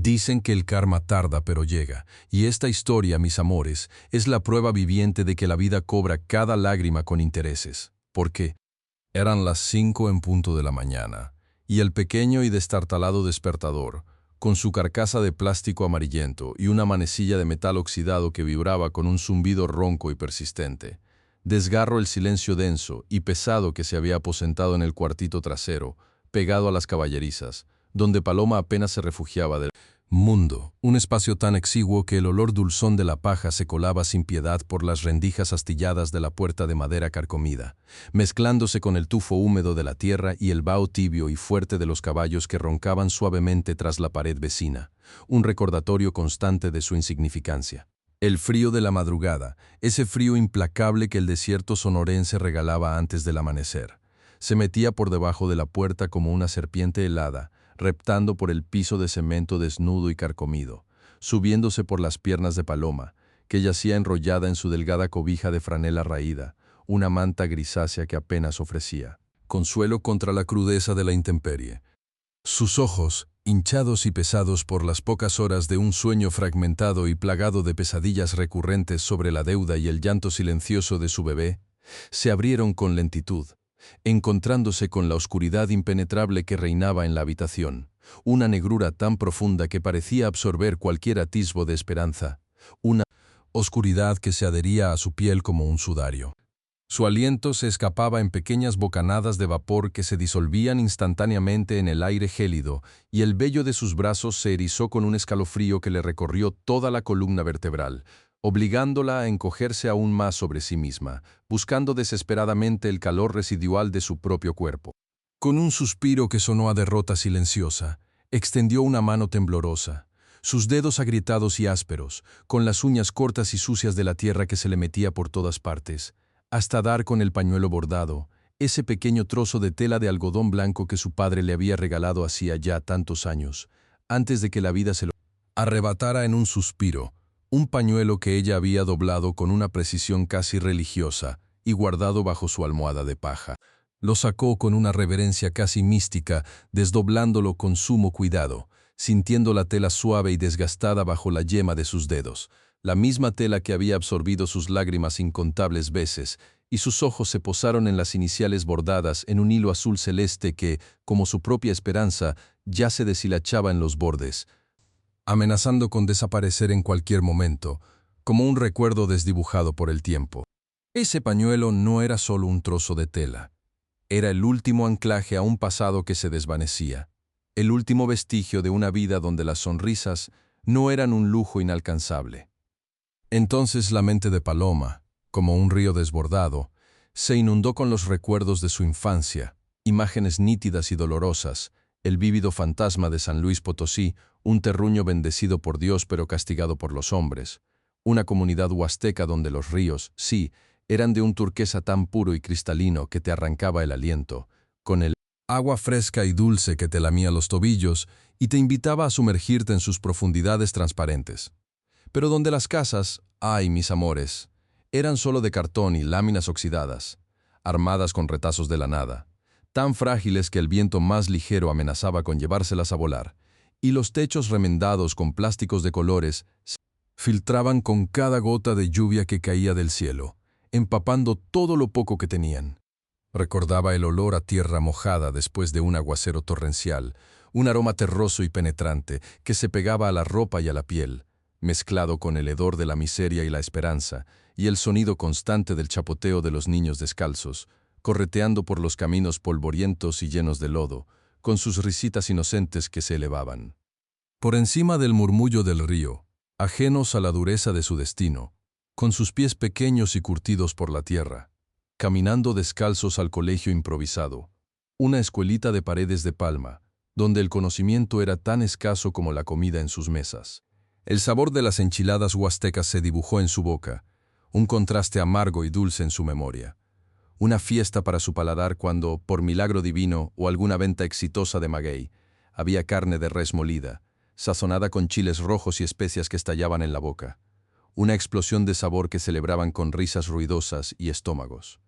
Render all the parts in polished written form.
Dicen que el karma tarda pero llega, y esta historia, mis amores, es la prueba viviente de que la vida cobra cada lágrima con intereses. ¿Por qué? Eran las 5 en punto de la mañana, y el pequeño y destartalado despertador, con su carcasa de plástico amarillento y una manecilla de metal oxidado que vibraba con un zumbido ronco y persistente, desgarró el silencio denso y pesado que se había aposentado en el cuartito trasero, pegado a las caballerizas, donde Paloma apenas se refugiaba del mundo, un espacio tan exiguo que el olor dulzón de la paja se colaba sin piedad por las rendijas astilladas de la puerta de madera carcomida, mezclándose con el tufo húmedo de la tierra y el vaho tibio y fuerte de los caballos que roncaban suavemente tras la pared vecina, un recordatorio constante de su insignificancia. El frío de la madrugada, ese frío implacable que el desierto sonorense regalaba antes del amanecer, se metía por debajo de la puerta como una serpiente helada, reptando por el piso de cemento desnudo y carcomido, subiéndose por las piernas de Paloma, que yacía enrollada en su delgada cobija de franela raída, una manta grisácea que apenas ofrecía consuelo contra la crudeza de la intemperie. Sus ojos, hinchados y pesados por las pocas horas de un sueño fragmentado y plagado de pesadillas recurrentes sobre la deuda y el llanto silencioso de su bebé, se abrieron con lentitud, encontrándose con la oscuridad impenetrable que reinaba en la habitación, una negrura tan profunda que parecía absorber cualquier atisbo de esperanza, una oscuridad que se adhería a su piel como un sudario. Su aliento se escapaba en pequeñas bocanadas de vapor que se disolvían instantáneamente en el aire gélido, y el vello de sus brazos se erizó con un escalofrío que le recorrió toda la columna vertebral, obligándola a encogerse aún más sobre sí misma, buscando desesperadamente el calor residual de su propio cuerpo. Con un suspiro que sonó a derrota silenciosa, extendió una mano temblorosa, sus dedos agrietados y ásperos, con las uñas cortas y sucias de la tierra que se le metía por todas partes, hasta dar con el pañuelo bordado, ese pequeño trozo de tela de algodón blanco que su padre le había regalado hacía ya tantos años, antes de que la vida se lo arrebatara en un suspiro, un pañuelo que ella había doblado con una precisión casi religiosa y guardado bajo su almohada de paja. Lo sacó con una reverencia casi mística, desdoblándolo con sumo cuidado, sintiendo la tela suave y desgastada bajo la yema de sus dedos, la misma tela que había absorbido sus lágrimas incontables veces, y sus ojos se posaron en las iniciales bordadas en un hilo azul celeste que, como su propia esperanza, ya se deshilachaba en los bordes, amenazando con desaparecer en cualquier momento, como un recuerdo desdibujado por el tiempo. Ese pañuelo no era solo un trozo de tela, era el último anclaje a un pasado que se desvanecía, el último vestigio de una vida donde las sonrisas no eran un lujo inalcanzable. Entonces la mente de Paloma, como un río desbordado, se inundó con los recuerdos de su infancia, imágenes nítidas y dolorosas, el vívido fantasma de San Luis Potosí, un terruño bendecido por Dios pero castigado por los hombres, una comunidad huasteca donde los ríos, sí, eran de un turquesa tan puro y cristalino que te arrancaba el aliento, con el agua fresca y dulce que te lamía los tobillos y te invitaba a sumergirte en sus profundidades transparentes. Pero donde las casas, ay, mis amores, eran solo de cartón y láminas oxidadas, armadas con retazos de la nada, tan frágiles que el viento más ligero amenazaba con llevárselas a volar, y los techos remendados con plásticos de colores se filtraban con cada gota de lluvia que caía del cielo, empapando todo lo poco que tenían. Recordaba el olor a tierra mojada después de un aguacero torrencial, un aroma terroso y penetrante que se pegaba a la ropa y a la piel, mezclado con el hedor de la miseria y la esperanza, y el sonido constante del chapoteo de los niños descalzos, correteando por los caminos polvorientos y llenos de lodo, con sus risitas inocentes que se elevaban. Por encima del murmullo del río, ajenos a la dureza de su destino, con sus pies pequeños y curtidos por la tierra, caminando descalzos al colegio improvisado, una escuelita de paredes de palma, donde el conocimiento era tan escaso como la comida en sus mesas. El sabor de las enchiladas huastecas se dibujó en su boca, un contraste amargo y dulce en su memoria. Una fiesta para su paladar cuando, por milagro divino o alguna venta exitosa de maguey, había carne de res molida, sazonada con chiles rojos y especias que estallaban en la boca. Una explosión de sabor que celebraban con risas ruidosas y estómagos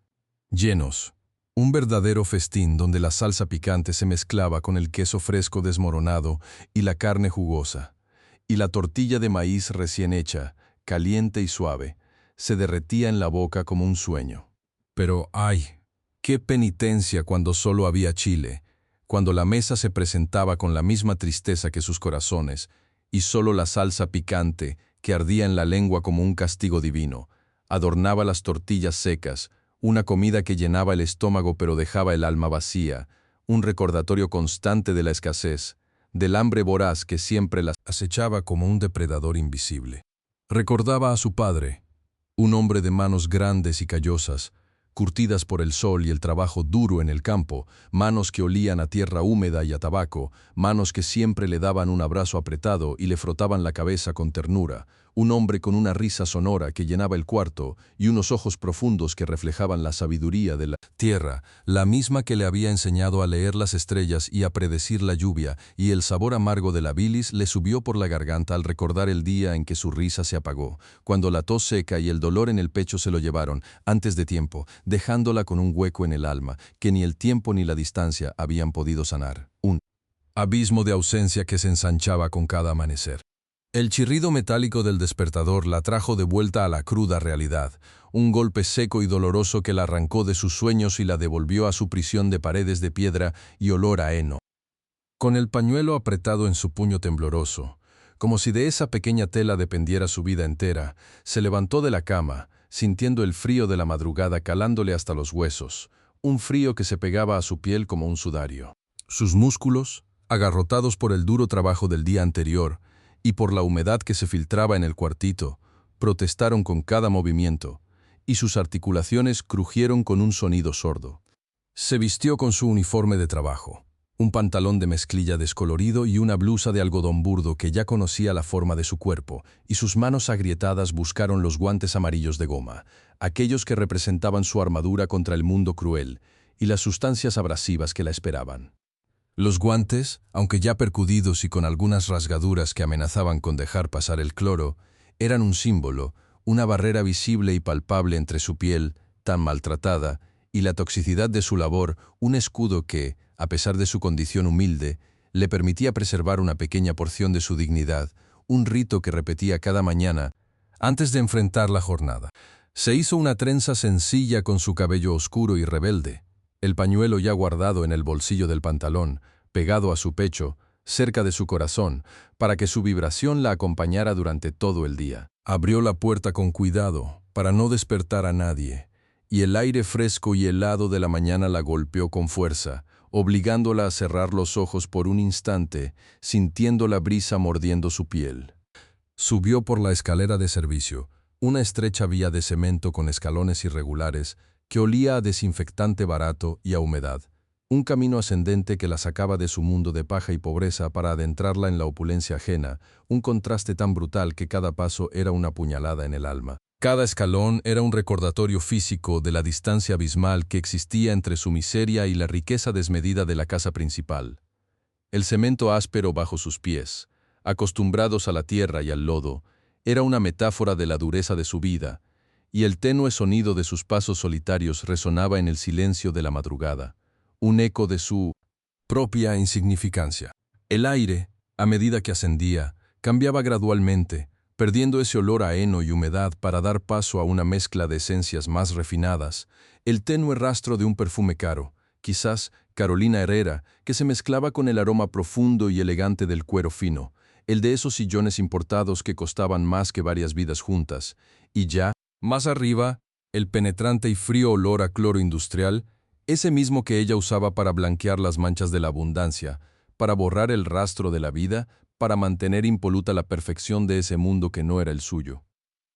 llenos. Un verdadero festín donde la salsa picante se mezclaba con el queso fresco desmoronado y la carne jugosa, y la tortilla de maíz recién hecha, caliente y suave, se derretía en la boca como un sueño. Pero ¡ay! ¡Qué penitencia cuando solo había chile! Cuando la mesa se presentaba con la misma tristeza que sus corazones, y solo la salsa picante, que ardía en la lengua como un castigo divino, adornaba las tortillas secas, una comida que llenaba el estómago pero dejaba el alma vacía, un recordatorio constante de la escasez, del hambre voraz que siempre las acechaba como un depredador invisible. Recordaba a su padre, un hombre de manos grandes y callosas, curtidas por el sol y el trabajo duro en el campo, manos que olían a tierra húmeda y a tabaco, manos que siempre le daban un abrazo apretado y le frotaban la cabeza con ternura, un hombre con una risa sonora que llenaba el cuarto y unos ojos profundos que reflejaban la sabiduría de la tierra, la misma que le había enseñado a leer las estrellas y a predecir la lluvia, y el sabor amargo de la bilis le subió por la garganta al recordar el día en que su risa se apagó, cuando la tos seca y el dolor en el pecho se lo llevaron, antes de tiempo, dejándola con un hueco en el alma que ni el tiempo ni la distancia habían podido sanar. Un abismo de ausencia que se ensanchaba con cada amanecer. El chirrido metálico del despertador la trajo de vuelta a la cruda realidad, un golpe seco y doloroso que la arrancó de sus sueños y la devolvió a su prisión de paredes de piedra y olor a heno. Con el pañuelo apretado en su puño tembloroso, como si de esa pequeña tela dependiera su vida entera, se levantó de la cama, sintiendo el frío de la madrugada calándole hasta los huesos, un frío que se pegaba a su piel como un sudario. Sus músculos, agarrotados por el duro trabajo del día anterior y por la humedad que se filtraba en el cuartito, protestaron con cada movimiento, y sus articulaciones crujieron con un sonido sordo. Se vistió con su uniforme de trabajo, un pantalón de mezclilla descolorido y una blusa de algodón burdo que ya conocía la forma de su cuerpo, y sus manos agrietadas buscaron los guantes amarillos de goma, aquellos que representaban su armadura contra el mundo cruel y las sustancias abrasivas que la esperaban. Los guantes, aunque ya percudidos y con algunas rasgaduras que amenazaban con dejar pasar el cloro, eran un símbolo, una barrera visible y palpable entre su piel, tan maltratada, y la toxicidad de su labor, un escudo que, a pesar de su condición humilde, le permitía preservar una pequeña porción de su dignidad, un rito que repetía cada mañana antes de enfrentar la jornada. Se hizo una trenza sencilla con su cabello oscuro y rebelde, el pañuelo ya guardado en el bolsillo del pantalón, pegado a su pecho, cerca de su corazón, para que su vibración la acompañara durante todo el día. Abrió la puerta con cuidado, para no despertar a nadie, y el aire fresco y helado de la mañana la golpeó con fuerza, obligándola a cerrar los ojos por un instante, sintiendo la brisa mordiendo su piel. Subió por la escalera de servicio, una estrecha vía de cemento con escalones irregulares que olía a desinfectante barato y a humedad, un camino ascendente que la sacaba de su mundo de paja y pobreza para adentrarla en la opulencia ajena, un contraste tan brutal que cada paso era una puñalada en el alma. Cada escalón era un recordatorio físico de la distancia abismal que existía entre su miseria y la riqueza desmedida de la casa principal. El cemento áspero bajo sus pies, acostumbrados a la tierra y al lodo, era una metáfora de la dureza de su vida, y el tenue sonido de sus pasos solitarios resonaba en el silencio de la madrugada, un eco de su propia insignificancia. El aire, a medida que ascendía, cambiaba gradualmente, perdiendo ese olor a heno y humedad para dar paso a una mezcla de esencias más refinadas, el tenue rastro de un perfume caro, quizás Carolina Herrera, que se mezclaba con el aroma profundo y elegante del cuero fino, el de esos sillones importados que costaban más que varias vidas juntas, y ya, más arriba, el penetrante y frío olor a cloro industrial, ese mismo que ella usaba para blanquear las manchas de la abundancia, para borrar el rastro de la vida, para mantener impoluta la perfección de ese mundo que no era el suyo.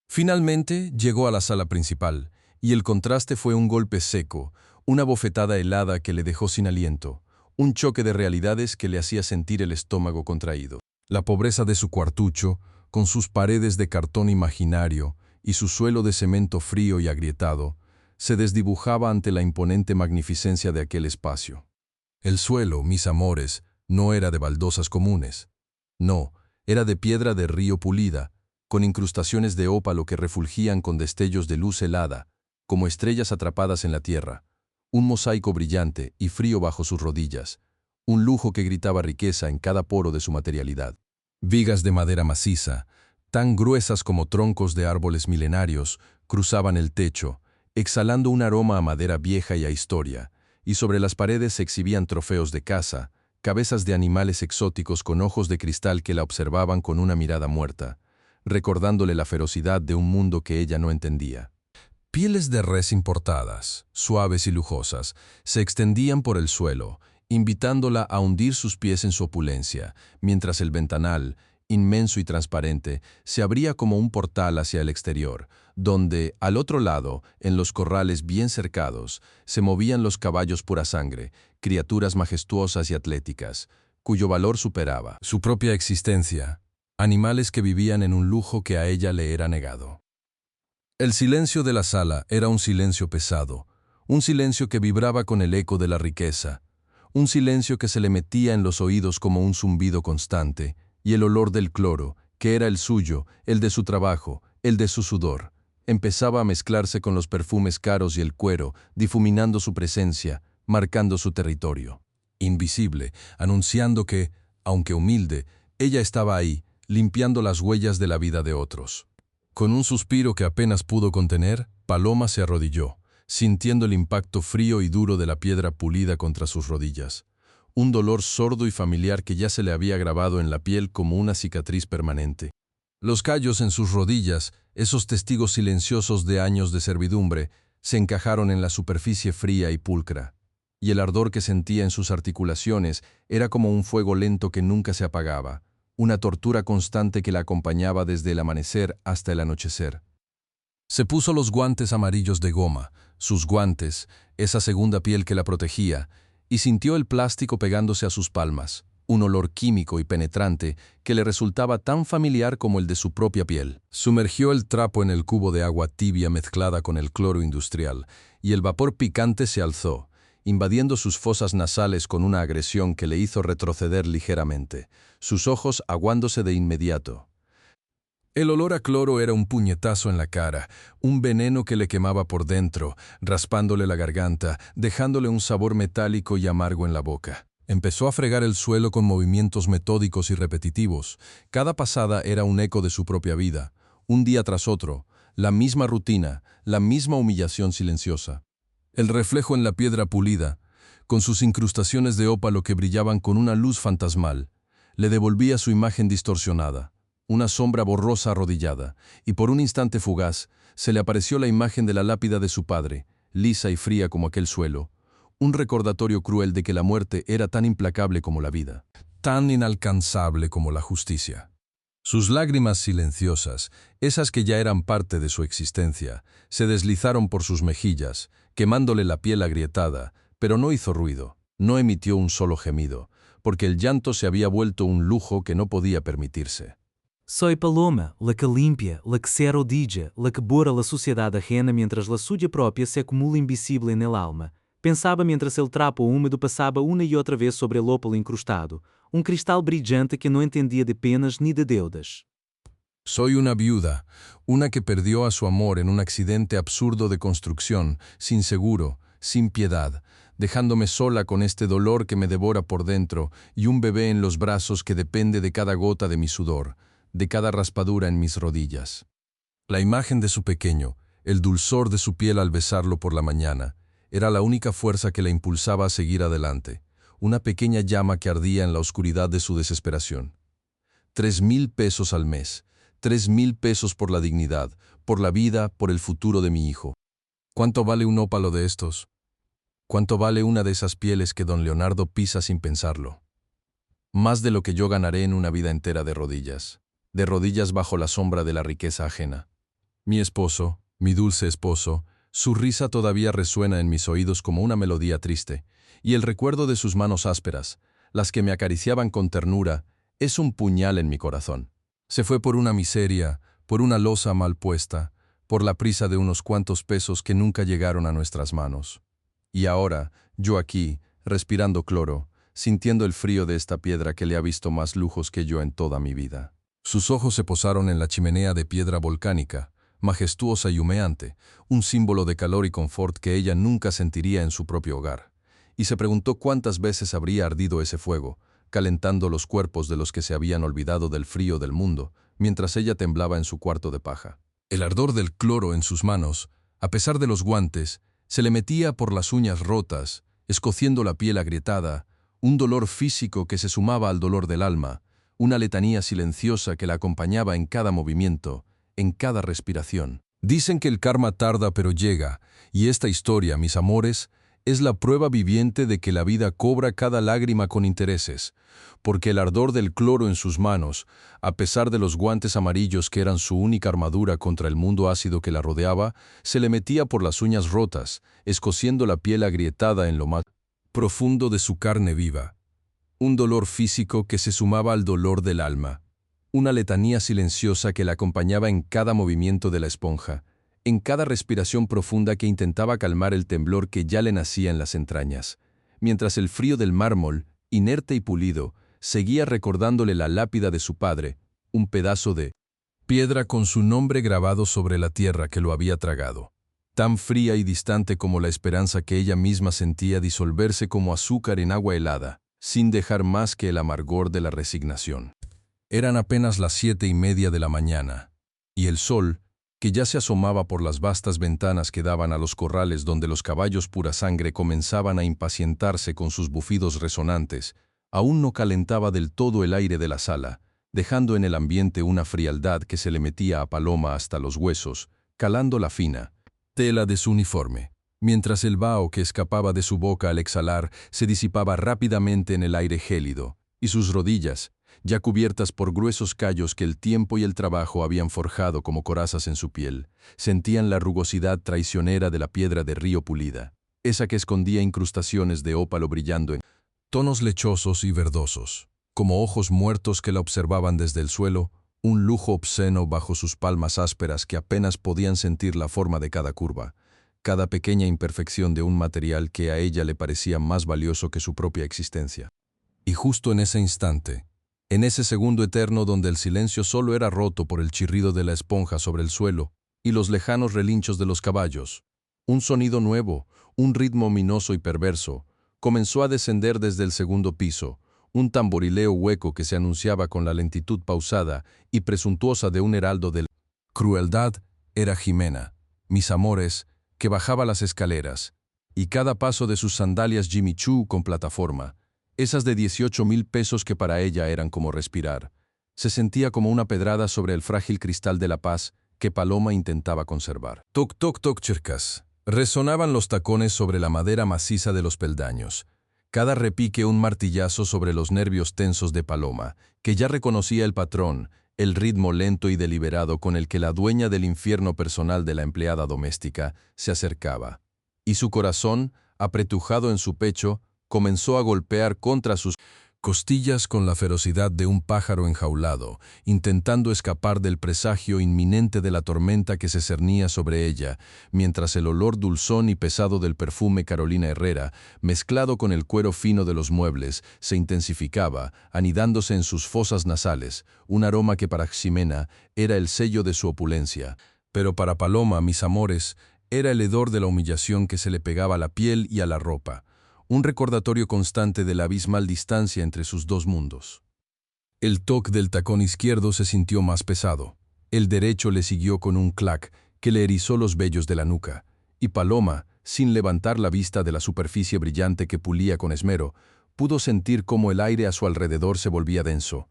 Finalmente llegó a la sala principal, y el contraste fue un golpe seco, una bofetada helada que le dejó sin aliento, un choque de realidades que le hacía sentir el estómago contraído. La pobreza de su cuartucho, con sus paredes de cartón imaginario y su suelo de cemento frío y agrietado, se desdibujaba ante la imponente magnificencia de aquel espacio. El suelo, mis amores, no era de baldosas comunes. No, era de piedra de río pulida, con incrustaciones de ópalo que refulgían con destellos de luz helada, como estrellas atrapadas en la tierra, un mosaico brillante y frío bajo sus rodillas, un lujo que gritaba riqueza en cada poro de su materialidad. Vigas de madera maciza, tan gruesas como troncos de árboles milenarios, cruzaban el techo, exhalando un aroma a madera vieja y a historia, y sobre las paredes se exhibían trofeos de caza, cabezas de animales exóticos con ojos de cristal que la observaban con una mirada muerta, recordándole la ferocidad de un mundo que ella no entendía. Pieles de res importadas, suaves y lujosas, se extendían por el suelo, invitándola a hundir sus pies en su opulencia, mientras el ventanal, inmenso y transparente, se abría como un portal hacia el exterior, donde, al otro lado, en los corrales bien cercados, se movían los caballos pura sangre, criaturas majestuosas y atléticas, cuyo valor superaba su propia existencia, animales que vivían en un lujo que a ella le era negado. El silencio de la sala era un silencio pesado, un silencio que vibraba con el eco de la riqueza, un silencio que se le metía en los oídos como un zumbido constante, y el olor del cloro, que era el suyo, el de su trabajo, el de su sudor, empezaba a mezclarse con los perfumes caros y el cuero, difuminando su presencia, marcando su territorio. Invisible, anunciando que, aunque humilde, ella estaba ahí, limpiando las huellas de la vida de otros. Con un suspiro que apenas pudo contener, Paloma se arrodilló, sintiendo el impacto frío y duro de la piedra pulida contra sus rodillas. Un dolor sordo y familiar que ya se le había grabado en la piel como una cicatriz permanente. Los callos en sus rodillas, esos testigos silenciosos de años de servidumbre, se encajaron en la superficie fría y pulcra, y el ardor que sentía en sus articulaciones era como un fuego lento que nunca se apagaba, una tortura constante que la acompañaba desde el amanecer hasta el anochecer. Se puso los guantes amarillos de goma, sus guantes, esa segunda piel que la protegía, y sintió el plástico pegándose a sus palmas, un olor químico y penetrante que le resultaba tan familiar como el de su propia piel. Sumergió el trapo en el cubo de agua tibia mezclada con el cloro industrial, y el vapor picante se alzó, invadiendo sus fosas nasales con una agresión que le hizo retroceder ligeramente, sus ojos aguándose de inmediato. El olor a cloro era un puñetazo en la cara, un veneno que le quemaba por dentro, raspándole la garganta, dejándole un sabor metálico y amargo en la boca. Empezó a fregar el suelo con movimientos metódicos y repetitivos. Cada pasada era un eco de su propia vida, un día tras otro, la misma rutina, la misma humillación silenciosa. El reflejo en la piedra pulida, con sus incrustaciones de ópalo que brillaban con una luz fantasmal, le devolvía su imagen distorsionada. Una sombra borrosa arrodillada, y por un instante fugaz, se le apareció la imagen de la lápida de su padre, lisa y fría como aquel suelo, un recordatorio cruel de que la muerte era tan implacable como la vida, tan inalcanzable como la justicia. Sus lágrimas silenciosas, esas que ya eran parte de su existencia, se deslizaron por sus mejillas, quemándole la piel agrietada, pero no hizo ruido, no emitió un solo gemido, porque el llanto se había vuelto un lujo que no podía permitirse. Soy Paloma, la que limpia, la que se arrodilla, la que bora la sociedade ajena mientras la suya própria se acumula invisível en el alma. Pensava mientras el trapo úmido passava uma e outra vez sobre el ópalo incrustado, cristal brillante que no entendía de penas ni de deudas. Soy una viuda, una que perdió a su amor en un accidente absurdo de construcción, sin seguro, sin piedad, dejándome sola con este dolor que me devora por dentro y un bebé en los brazos que depende de cada gota de mi sudor, de cada raspadura en mis rodillas. La imagen de su pequeño, el dulzor de su piel al besarlo por la mañana, era la única fuerza que la impulsaba a seguir adelante, una pequeña llama que ardía en la oscuridad de su desesperación. 3,000 pesos al mes, 3,000 pesos por la dignidad, por la vida, por el futuro de mi hijo. ¿Cuánto vale un ópalo de estos? ¿Cuánto vale una de esas pieles que don Leonardo pisa sin pensarlo? Más de lo que yo ganaré en una vida entera de rodillas bajo la sombra de la riqueza ajena. Mi esposo, mi dulce esposo, su risa todavía resuena en mis oídos como una melodía triste, y el recuerdo de sus manos ásperas, las que me acariciaban con ternura, es un puñal en mi corazón. Se fue por una miseria, por una losa mal puesta, por la prisa de unos cuantos pesos que nunca llegaron a nuestras manos. Y ahora, yo aquí, respirando cloro, sintiendo el frío de esta piedra que le ha visto más lujos que yo en toda mi vida. Sus ojos se posaron en la chimenea de piedra volcánica, majestuosa y humeante, un símbolo de calor y confort que ella nunca sentiría en su propio hogar. Y se preguntó cuántas veces habría ardido ese fuego, calentando los cuerpos de los que se habían olvidado del frío del mundo, mientras ella temblaba en su cuarto de paja. El ardor del cloro en sus manos, a pesar de los guantes, se le metía por las uñas rotas, escociendo la piel agrietada, un dolor físico que se sumaba al dolor del alma, una letanía silenciosa que la acompañaba en cada movimiento, en cada respiración. Dicen que el karma tarda pero llega, y esta historia, mis amores, es la prueba viviente de que la vida cobra cada lágrima con intereses, porque el ardor del cloro en sus manos, a pesar de los guantes amarillos que eran su única armadura contra el mundo ácido que la rodeaba, se le metía por las uñas rotas, escociendo la piel agrietada en lo más profundo de su carne viva. Un dolor físico que se sumaba al dolor del alma, una letanía silenciosa que la acompañaba en cada movimiento de la esponja, en cada respiración profunda que intentaba calmar el temblor que ya le nacía en las entrañas, mientras el frío del mármol, inerte y pulido, seguía recordándole la lápida de su padre, un pedazo de piedra con su nombre grabado sobre la tierra que lo había tragado, tan fría y distante como la esperanza que ella misma sentía disolverse como azúcar en agua helada, sin dejar más que el amargor de la resignación. Eran apenas las 7:30 de la mañana, y el sol, que ya se asomaba por las vastas ventanas que daban a los corrales donde los caballos pura sangre comenzaban a impacientarse con sus bufidos resonantes, aún no calentaba del todo el aire de la sala, dejando en el ambiente una frialdad que se le metía a Paloma hasta los huesos, calando la fina tela de su uniforme, mientras el vaho que escapaba de su boca al exhalar se disipaba rápidamente en el aire gélido, y sus rodillas, ya cubiertas por gruesos callos que el tiempo y el trabajo habían forjado como corazas en su piel, sentían la rugosidad traicionera de la piedra de río pulida, esa que escondía incrustaciones de ópalo brillando en tonos lechosos y verdosos, como ojos muertos que la observaban desde el suelo, un lujo obsceno bajo sus palmas ásperas que apenas podían sentir la forma de cada curva, cada pequeña imperfección de un material que a ella le parecía más valioso que su propia existencia. Y justo en ese instante, en ese segundo eterno donde el silencio solo era roto por el chirrido de la esponja sobre el suelo y los lejanos relinchos de los caballos, un sonido nuevo, un ritmo ominoso y perverso, comenzó a descender desde el segundo piso, un tamborileo hueco que se anunciaba con la lentitud pausada y presuntuosa de un heraldo de la crueldad. Era Jimena, mis amores, que bajaba las escaleras, y cada paso de sus sandalias Jimmy Choo con plataforma, esas de 18,000 pesos que para ella eran como respirar, se sentía como una pedrada sobre el frágil cristal de la paz que Paloma intentaba conservar. Toc, toc, toc, chircas. Resonaban los tacones sobre la madera maciza de los peldaños. Cada repique un martillazo sobre los nervios tensos de Paloma, que ya reconocía el patrón, el ritmo lento y deliberado con el que la dueña del infierno personal de la empleada doméstica se acercaba. Y su corazón, apretujado en su pecho, comenzó a golpear contra sus costillas con la ferocidad de un pájaro enjaulado, intentando escapar del presagio inminente de la tormenta que se cernía sobre ella, mientras el olor dulzón y pesado del perfume Carolina Herrera, mezclado con el cuero fino de los muebles, se intensificaba, anidándose en sus fosas nasales, un aroma que para Ximena era el sello de su opulencia, pero para Paloma, mis amores, era el hedor de la humillación que se le pegaba a la piel y a la ropa, un recordatorio constante de la abismal distancia entre sus dos mundos. El toque del tacón izquierdo se sintió más pesado. El derecho le siguió con un clac que le erizó los vellos de la nuca, y Paloma, sin levantar la vista de la superficie brillante que pulía con esmero, pudo sentir cómo el aire a su alrededor se volvía denso,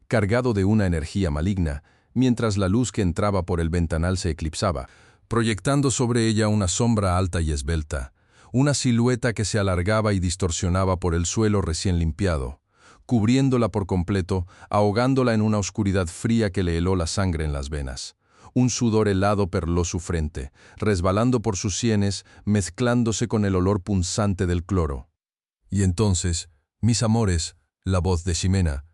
cargado de una energía maligna, mientras la luz que entraba por el ventanal se eclipsaba, proyectando sobre ella una sombra alta y esbelta, una silueta que se alargaba y distorsionaba por el suelo recién limpiado, cubriéndola por completo, ahogándola en una oscuridad fría que le heló la sangre en las venas. Un sudor helado perló su frente, resbalando por sus sienes, mezclándose con el olor punzante del cloro. Y entonces, mis amores, la voz de Ximena,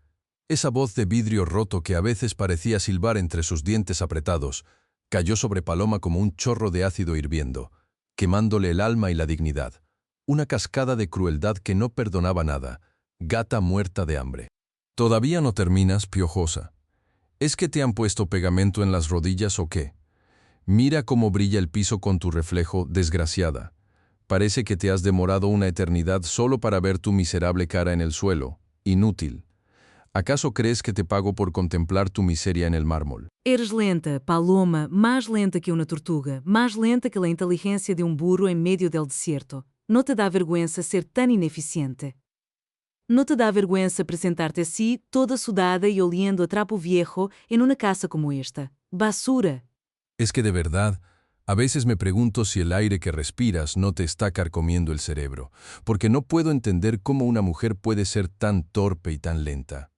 esa voz de vidrio roto que a veces parecía silbar entre sus dientes apretados, cayó sobre Paloma como un chorro de ácido hirviendo, quemándole el alma y la dignidad, una cascada de crueldad que no perdonaba nada, gata muerta de hambre. ¿Todavía no terminas, piojosa? ¿Es que te han puesto pegamento en las rodillas o qué? Mira cómo brilla el piso con tu reflejo, desgraciada. Parece que te has demorado una eternidad solo para ver tu miserable cara en el suelo, Inútil. ¿Acaso crees que te pago por contemplar tu miseria en el mármol? Eres lenta, Paloma, mais lenta que uma tortuga, mais lenta que a inteligência de burro em meio del deserto. Não te dá vergüenza ser tão ineficiente. Não te dá vergüenza apresentar-te assim, toda sudada e oliendo a trapo viejo en una casa como esta. Basura. Es que de verdad, a veces me pregunto si el aire que respiras no te está carcomiendo el cerebro, porque no puedo entender cómo una mujer puede ser tan torpe y tan lenta.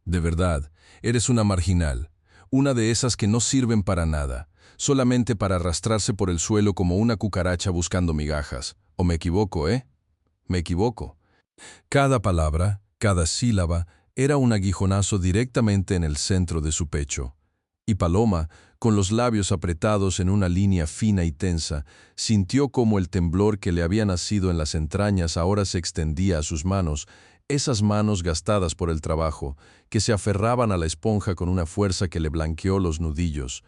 De verdad, eres una marginal, una de esas que no sirven para nada, solamente para arrastrarse por el suelo como una cucaracha buscando migajas. ¿O me equivoco, Me equivoco. Cada palabra, cada sílaba, era un aguijonazo directamente en el centro de su pecho. Y Paloma, con los labios apretados en una línea fina y tensa, sintió como el temblor que le había nacido en las entrañas ahora se extendía a sus manos, esas manos gastadas por el trabajo, que se aferraban a la esponja con una fuerza que le blanqueó los nudillos,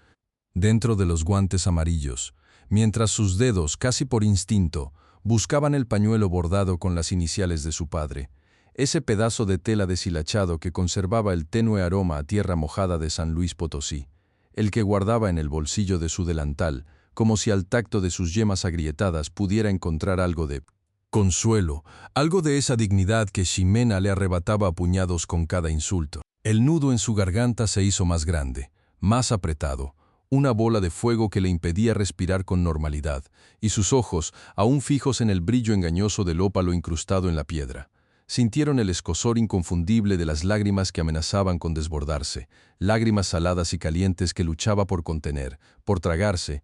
dentro de los guantes amarillos, mientras sus dedos, casi por instinto, buscaban el pañuelo bordado con las iniciales de su padre, ese pedazo de tela deshilachado que conservaba el tenue aroma a tierra mojada de San Luis Potosí, el que guardaba en el bolsillo de su delantal, como si al tacto de sus yemas agrietadas pudiera encontrar algo de consuelo, algo de esa dignidad que Ximena le arrebataba a puñados con cada insulto. El nudo en su garganta se hizo más grande, más apretado, una bola de fuego que le impedía respirar con normalidad, y sus ojos, aún fijos en el brillo engañoso del ópalo incrustado en la piedra, sintieron el escozor inconfundible de las lágrimas que amenazaban con desbordarse, lágrimas saladas y calientes que luchaba por contener, por tragarse,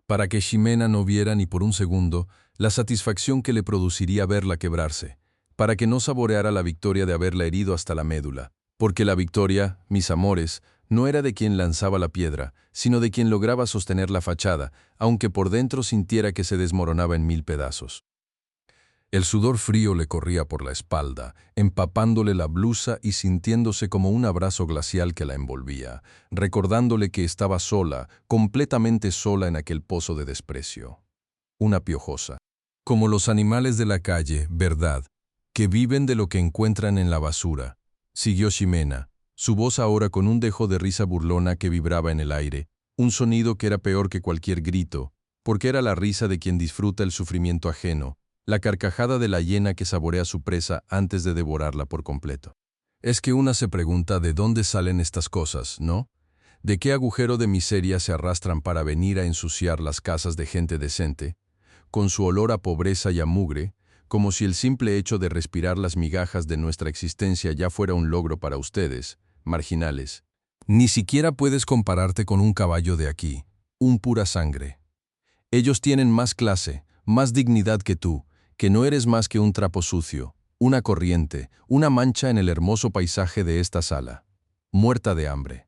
para que Ximena no viera ni por un segundo la satisfacción que le produciría verla quebrarse, para que no saboreara la victoria de haberla herido hasta la médula, porque la victoria, mis amores, no era de quien lanzaba la piedra, sino de quien lograba sostener la fachada, aunque por dentro sintiera que se desmoronaba en 1000 pedazos. El sudor frío le corría por la espalda, empapándole la blusa y sintiéndose como un abrazo glacial que la envolvía, recordándole que estaba sola, completamente sola en aquel pozo de desprecio. Una piojosa. Como los animales de la calle, ¿verdad?, que viven de lo que encuentran en la basura, siguió Ximena, su voz ahora con un dejo de risa burlona que vibraba en el aire, un sonido que era peor que cualquier grito, porque era la risa de quien disfruta el sufrimiento ajeno, la carcajada de la hiena que saborea su presa antes de devorarla por completo. Es que una se pregunta de dónde salen estas cosas, ¿no? ¿De qué agujero de miseria se arrastran para venir a ensuciar las casas de gente decente, con su olor a pobreza y a mugre, como si el simple hecho de respirar las migajas de nuestra existencia ya fuera un logro para ustedes, marginales? Ni siquiera puedes compararte con un caballo de aquí, un pura sangre. Ellos tienen más clase, más dignidad que tú, que no eres más que un trapo sucio, una corriente, una mancha en el hermoso paisaje de esta sala, muerta de hambre.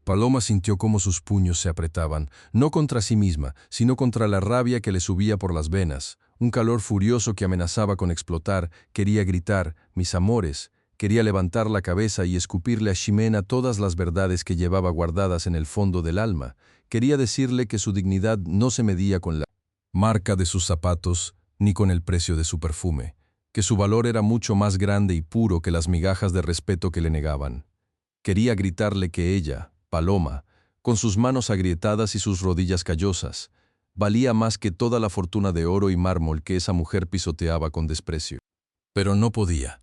Paloma sintió cómo sus puños se apretaban, no contra sí misma, sino contra la rabia que le subía por las venas, un calor furioso que amenazaba con explotar, quería gritar, mis amores, quería levantar la cabeza y escupirle a Ximena todas las verdades que llevaba guardadas en el fondo del alma, quería decirle que su dignidad no se medía con la marca de sus zapatos, ni con el precio de su perfume, que su valor era mucho más grande y puro que las migajas de respeto que le negaban. Quería gritarle que ella, Paloma, con sus manos agrietadas y sus rodillas callosas, valía más que toda la fortuna de oro y mármol que esa mujer pisoteaba con desprecio. Pero no podía.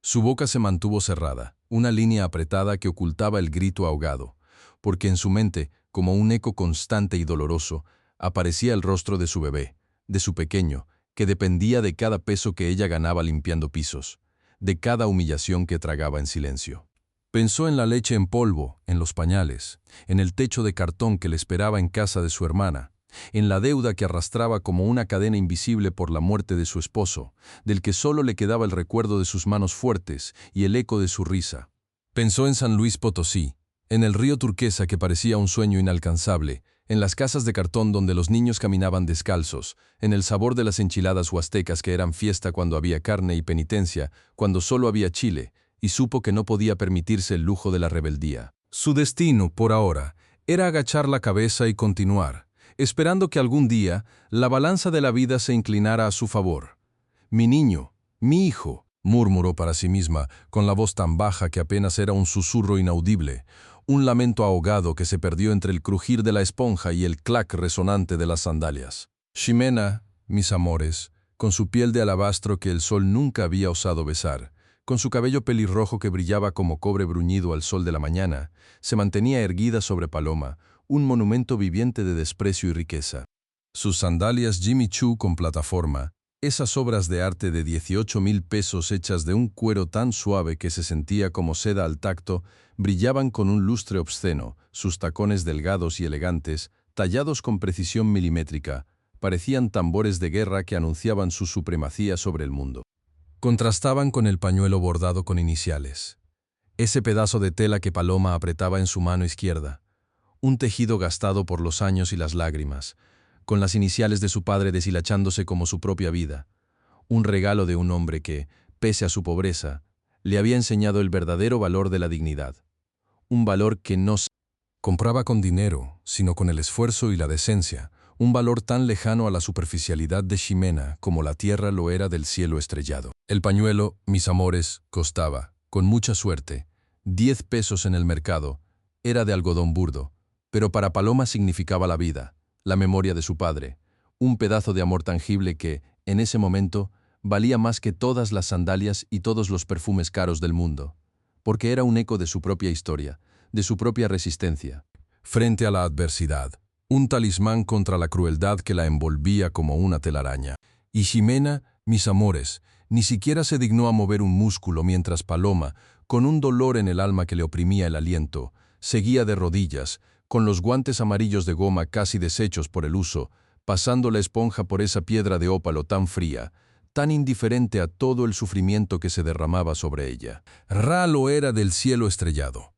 Su boca se mantuvo cerrada, una línea apretada que ocultaba el grito ahogado, porque en su mente, como un eco constante y doloroso, aparecía el rostro de su bebé, de su pequeño, que dependía de cada peso que ella ganaba limpiando pisos, de cada humillación que tragaba en silencio. Pensó en la leche en polvo, en los pañales, en el techo de cartón que le esperaba en casa de su hermana, en la deuda que arrastraba como una cadena invisible por la muerte de su esposo, del que solo le quedaba el recuerdo de sus manos fuertes y el eco de su risa. Pensó en San Luis Potosí, en el río turquesa que parecía un sueño inalcanzable, en las casas de cartón donde los niños caminaban descalzos, en el sabor de las enchiladas huastecas que eran fiesta cuando había carne y penitencia, cuando solo había chile, y supo que no podía permitirse el lujo de la rebeldía. Su destino, por ahora, era agachar la cabeza y continuar, esperando que algún día la balanza de la vida se inclinara a su favor. Mi niño, mi hijo, murmuró para sí misma, con la voz tan baja que apenas era un susurro inaudible, un lamento ahogado que se perdió entre el crujir de la esponja y el clac resonante de las sandalias. Ximena, mis amores, con su piel de alabastro que el sol nunca había osado besar, con su cabello pelirrojo que brillaba como cobre bruñido al sol de la mañana, se mantenía erguida sobre Paloma, un monumento viviente de desprecio y riqueza. Sus sandalias Jimmy Choo con plataforma, esas obras de arte de 18,000 pesos hechas de un cuero tan suave que se sentía como seda al tacto, brillaban con un lustre obsceno, sus tacones delgados y elegantes, tallados con precisión milimétrica, parecían tambores de guerra que anunciaban su supremacía sobre el mundo. Contrastaban con el pañuelo bordado con iniciales. Ese pedazo de tela que Paloma apretaba en su mano izquierda. Un tejido gastado por los años y las lágrimas, con las iniciales de su padre deshilachándose como su propia vida. Un regalo de un hombre que, pese a su pobreza, le había enseñado el verdadero valor de la dignidad. Un valor que no se compraba con dinero, sino con el esfuerzo y la decencia. Un valor tan lejano a la superficialidad de Ximena como la tierra lo era del cielo estrellado. El pañuelo, mis amores, costaba, con mucha suerte, 10 pesos en el mercado. Era de algodón burdo, pero para Paloma significaba la vida, la memoria de su padre, un pedazo de amor tangible que, en ese momento, valía más que todas las sandalias y todos los perfumes caros del mundo, porque era un eco de su propia historia, de su propia resistencia, frente a la adversidad. Un talismán contra la crueldad que la envolvía como una telaraña. Y Ximena, mis amores, ni siquiera se dignó a mover un músculo mientras Paloma, con un dolor en el alma que le oprimía el aliento, seguía de rodillas, con los guantes amarillos de goma casi deshechos por el uso, pasando la esponja por esa piedra de ópalo tan fría, tan indiferente a todo el sufrimiento que se derramaba sobre ella. Ralo era del cielo estrellado.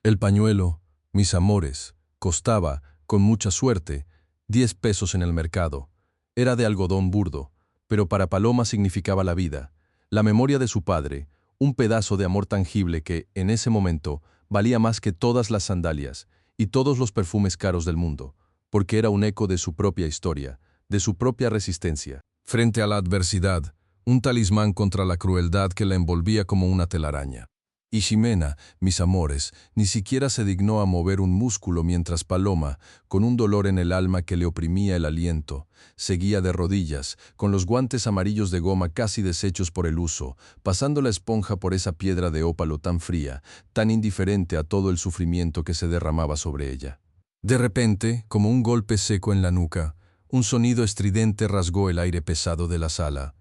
El pañuelo, mis amores, costaba, con mucha suerte, 10 pesos en el mercado. Era de algodón burdo, pero para Paloma significaba la vida, la memoria de su padre, un pedazo de amor tangible que, en ese momento, valía más que todas las sandalias y todos los perfumes caros del mundo, porque era un eco de su propia historia, de su propia resistencia. Frente a la adversidad, un talismán contra la crueldad que la envolvía como una telaraña. Y Ximena, mis amores, ni siquiera se dignó a mover un músculo mientras Paloma, con un dolor en el alma que le oprimía el aliento, seguía de rodillas, con los guantes amarillos de goma casi deshechos por el uso, pasando la esponja por esa piedra de ópalo tan fría, tan indiferente a todo el sufrimiento que se derramaba sobre ella. De repente, como un golpe seco en la nuca, un sonido estridente rasgó el aire pesado de la sala.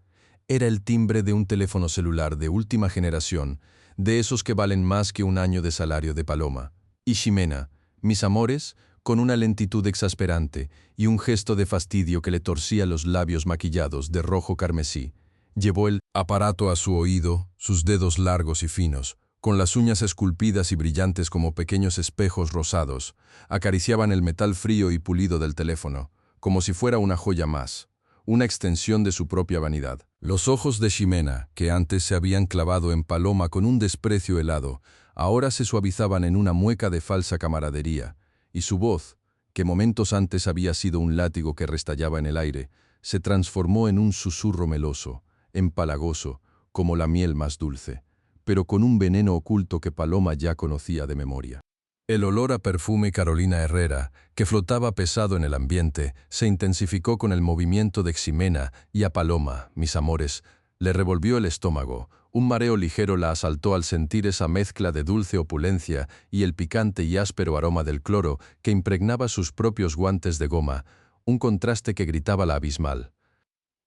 Era el timbre de un teléfono celular de última generación, de esos que valen más que un año de salario de Paloma. Y Ximena, mis amores, con una lentitud exasperante y un gesto de fastidio que le torcía los labios maquillados de rojo carmesí, llevó el aparato a su oído, sus dedos largos y finos, con las uñas esculpidas y brillantes como pequeños espejos rosados, acariciaban el metal frío y pulido del teléfono, como si fuera una joya más, una extensión de su propia vanidad. Los ojos de Ximena, que antes se habían clavado en Paloma con un desprecio helado, ahora se suavizaban en una mueca de falsa camaradería, y su voz, que momentos antes había sido un látigo que restallaba en el aire, se transformó en un susurro meloso, empalagoso, como la miel más dulce, pero con un veneno oculto que Paloma ya conocía de memoria. El olor a perfume Carolina Herrera, que flotaba pesado en el ambiente, se intensificó con el movimiento de Ximena y a Paloma, mis amores, le revolvió el estómago. Un mareo ligero la asaltó al sentir esa mezcla de dulce opulencia y el picante y áspero aroma del cloro que impregnaba sus propios guantes de goma, un contraste que gritaba la abismal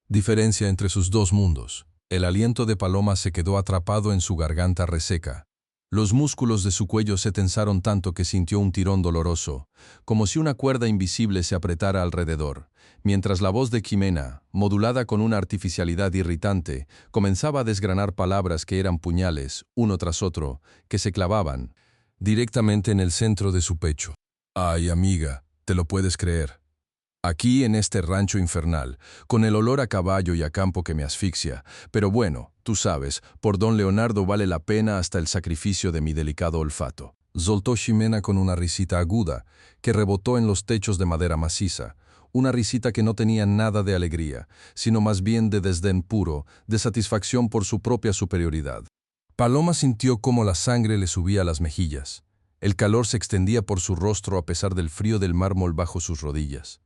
diferencia entre sus dos mundos. El aliento de Paloma se quedó atrapado en su garganta reseca. Los músculos de su cuello se tensaron tanto que sintió un tirón doloroso, como si una cuerda invisible se apretara alrededor, mientras la voz de Ximena, modulada con una artificialidad irritante, comenzaba a desgranar palabras que eran puñales, uno tras otro, que se clavaban directamente en el centro de su pecho. Ay, amiga, ¿te lo puedes creer? Aquí en este rancho infernal, con el olor a caballo y a campo que me asfixia, pero bueno, tú sabes, por don Leonardo vale la pena hasta el sacrificio de mi delicado olfato. Soltó Ximena con una risita aguda, que rebotó en los techos de madera maciza, una risita que no tenía nada de alegría, sino más bien de desdén puro, de satisfacción por su propia superioridad. Paloma sintió cómo la sangre le subía a las mejillas. El calor se extendía por su rostro a pesar del frío del mármol bajo sus rodillas.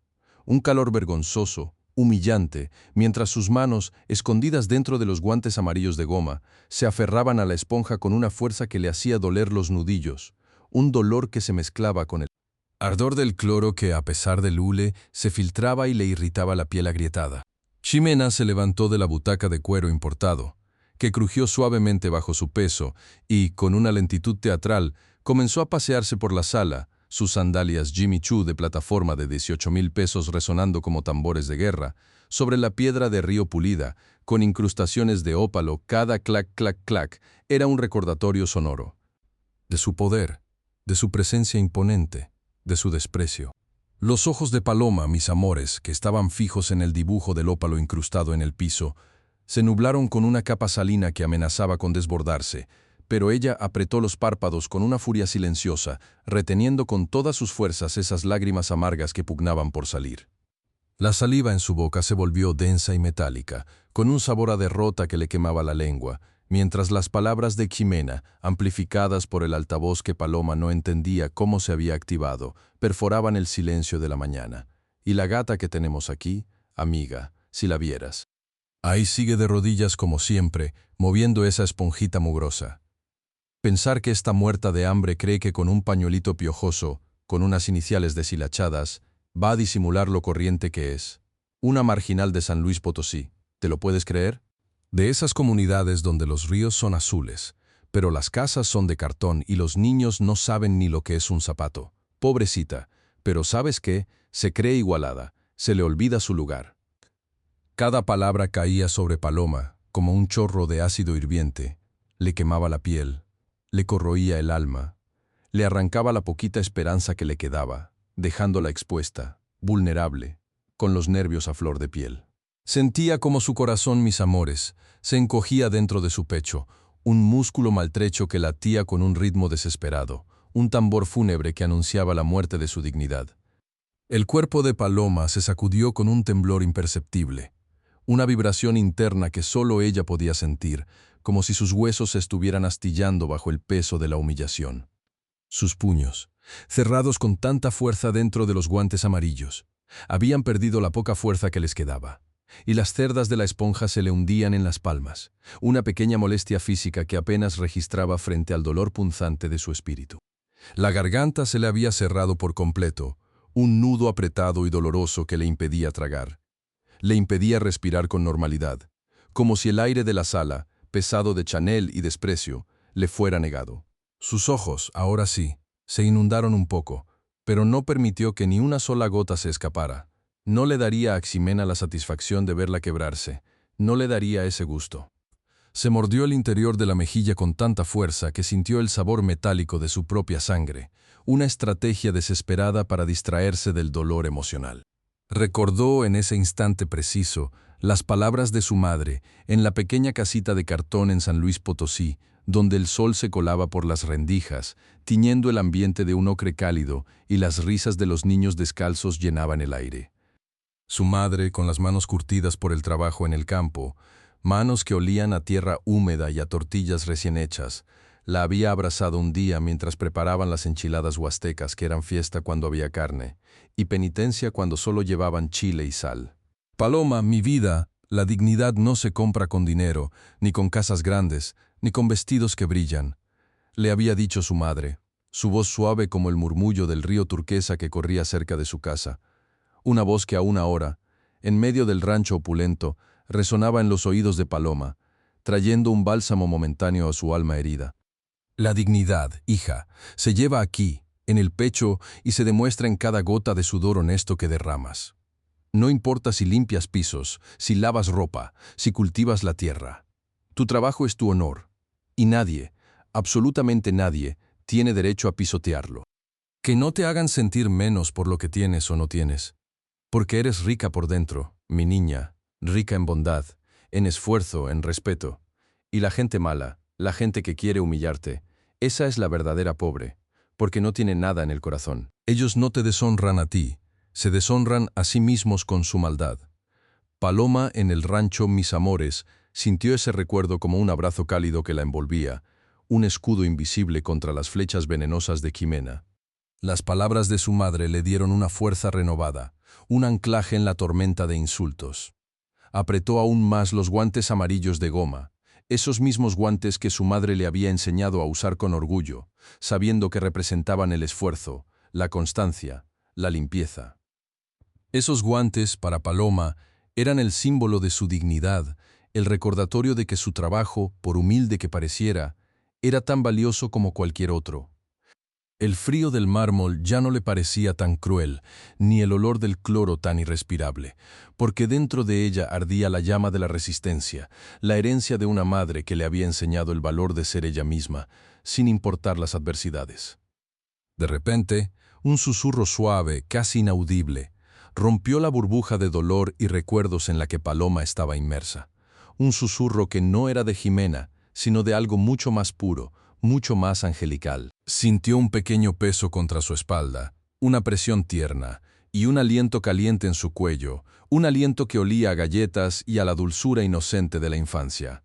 Un calor vergonzoso, humillante, mientras sus manos, escondidas dentro de los guantes amarillos de goma, se aferraban a la esponja con una fuerza que le hacía doler los nudillos, un dolor que se mezclaba con el ardor del cloro que, a pesar del hule, se filtraba y le irritaba la piel agrietada. Ximena se levantó de la butaca de cuero importado, que crujió suavemente bajo su peso, y, con una lentitud teatral, comenzó a pasearse por la sala, sus sandalias Jimmy Choo de plataforma de 18,000 pesos resonando como tambores de guerra, sobre la piedra de río pulida, con incrustaciones de ópalo, cada clac, clac, clac, era un recordatorio sonoro. De su poder, de su presencia imponente, de su desprecio. Los ojos de Paloma, mis amores, que estaban fijos en el dibujo del ópalo incrustado en el piso, se nublaron con una capa salina que amenazaba con desbordarse, pero ella apretó los párpados con una furia silenciosa, reteniendo con todas sus fuerzas esas lágrimas amargas que pugnaban por salir. La saliva en su boca se volvió densa y metálica, con un sabor a derrota que le quemaba la lengua, mientras las palabras de Ximena, amplificadas por el altavoz que Paloma no entendía cómo se había activado, perforaban el silencio de la mañana. Y la gata que tenemos aquí, amiga, si la vieras. Ahí sigue de rodillas como siempre, moviendo esa esponjita mugrosa. Pensar que esta muerta de hambre cree que con un pañuelito piojoso, con unas iniciales deshilachadas, va a disimular lo corriente que es. Una marginal de San Luis Potosí, ¿te lo puedes creer? De esas comunidades donde los ríos son azules, pero las casas son de cartón y los niños no saben ni lo que es un zapato. Pobrecita, pero ¿sabes qué? Se cree igualada, se le olvida su lugar. Cada palabra caía sobre Paloma, como un chorro de ácido hirviente, le quemaba la piel, le corroía el alma, le arrancaba la poquita esperanza que le quedaba, dejándola expuesta, vulnerable, con los nervios a flor de piel. Sentía como su corazón, mis amores, se encogía dentro de su pecho, un músculo maltrecho que latía con un ritmo desesperado, un tambor fúnebre que anunciaba la muerte de su dignidad. El cuerpo de Paloma se sacudió con un temblor imperceptible, una vibración interna que solo ella podía sentir, como si sus huesos se estuvieran astillando bajo el peso de la humillación. Sus puños, cerrados con tanta fuerza dentro de los guantes amarillos, habían perdido la poca fuerza que les quedaba, y las cerdas de la esponja se le hundían en las palmas, una pequeña molestia física que apenas registraba frente al dolor punzante de su espíritu. La garganta se le había cerrado por completo, un nudo apretado y doloroso que le impedía tragar. Le impedía respirar con normalidad, como si el aire de la sala, pesado de Chanel y desprecio, le fuera negado. Sus ojos, ahora sí, se inundaron un poco, pero no permitió que ni una sola gota se escapara. No le daría a Ximena la satisfacción de verla quebrarse, no le daría ese gusto. Se mordió el interior de la mejilla con tanta fuerza que sintió el sabor metálico de su propia sangre, una estrategia desesperada para distraerse del dolor emocional. Recordó en ese instante preciso las palabras de su madre en la pequeña casita de cartón en San Luis Potosí, donde el sol se colaba por las rendijas, tiñendo el ambiente de un ocre cálido y las risas de los niños descalzos llenaban el aire. Su madre, con las manos curtidas por el trabajo en el campo, manos que olían a tierra húmeda y a tortillas recién hechas, la había abrazado un día mientras preparaban las enchiladas huastecas que eran fiesta cuando había carne, y penitencia cuando solo llevaban chile y sal. Paloma, mi vida, la dignidad no se compra con dinero, ni con casas grandes, ni con vestidos que brillan, le había dicho su madre, su voz suave como el murmullo del río turquesa que corría cerca de su casa. Una voz que aún ahora, en medio del rancho opulento, resonaba en los oídos de Paloma, trayendo un bálsamo momentáneo a su alma herida. La dignidad, hija, se lleva aquí, en el pecho, y se demuestra en cada gota de sudor honesto que derramas. No importa si limpias pisos, si lavas ropa, si cultivas la tierra. Tu trabajo es tu honor, y nadie, absolutamente nadie, tiene derecho a pisotearlo. Que no te hagan sentir menos por lo que tienes o no tienes. Porque eres rica por dentro, mi niña, rica en bondad, en esfuerzo, en respeto. Y la gente mala, la gente que quiere humillarte, esa es la verdadera pobre, porque no tiene nada en el corazón. Ellos no te deshonran a ti, Se deshonran a sí mismos con su maldad. Paloma en el rancho Mis Amores sintió ese recuerdo como un abrazo cálido que la envolvía, un escudo invisible contra las flechas venenosas de Jimena. Las palabras de su madre le dieron una fuerza renovada, un anclaje en la tormenta de insultos. Apretó aún más los guantes amarillos de goma, esos mismos guantes que su madre le había enseñado a usar con orgullo, sabiendo que representaban el esfuerzo, la constancia, la limpieza. Esos guantes, para Paloma, eran el símbolo de su dignidad, el recordatorio de que su trabajo, por humilde que pareciera, era tan valioso como cualquier otro. El frío del mármol ya no le parecía tan cruel, ni el olor del cloro tan irrespirable, porque dentro de ella ardía la llama de la resistencia, la herencia de una madre que le había enseñado el valor de ser ella misma, sin importar las adversidades. De repente, un susurro suave, casi inaudible, rompió la burbuja de dolor y recuerdos en la que Paloma estaba inmersa. Un susurro que no era de Jimena, sino de algo mucho más puro, mucho más angelical. Sintió un pequeño peso contra su espalda, una presión tierna y un aliento caliente en su cuello, un aliento que olía a galletas y a la dulzura inocente de la infancia.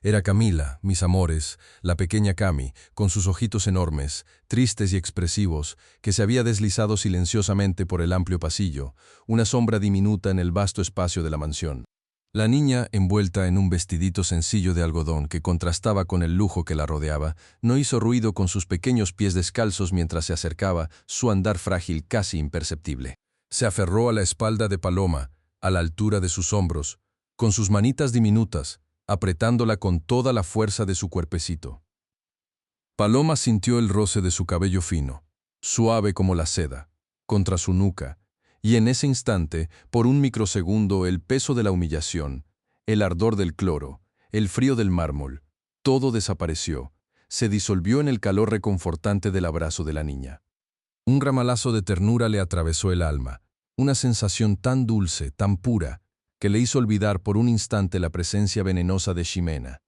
Era Camila, Mis Amores, la pequeña Cami, con sus ojitos enormes, tristes y expresivos, que se había deslizado silenciosamente por el amplio pasillo, una sombra diminuta en el vasto espacio de la mansión. La niña, envuelta en un vestidito sencillo de algodón que contrastaba con el lujo que la rodeaba, no hizo ruido con sus pequeños pies descalzos mientras se acercaba, su andar frágil casi imperceptible. Se aferró a la espalda de Paloma, a la altura de sus hombros, con sus manitas diminutas, apretándola con toda la fuerza de su cuerpecito. Paloma sintió el roce de su cabello fino, suave como la seda, contra su nuca, y en ese instante, por un microsegundo, el peso de la humillación, el ardor del cloro, el frío del mármol, todo desapareció, se disolvió en el calor reconfortante del abrazo de la niña. Un ramalazo de ternura le atravesó el alma, una sensación tan dulce, tan pura, que le hizo olvidar por un instante la presencia venenosa de Ximena.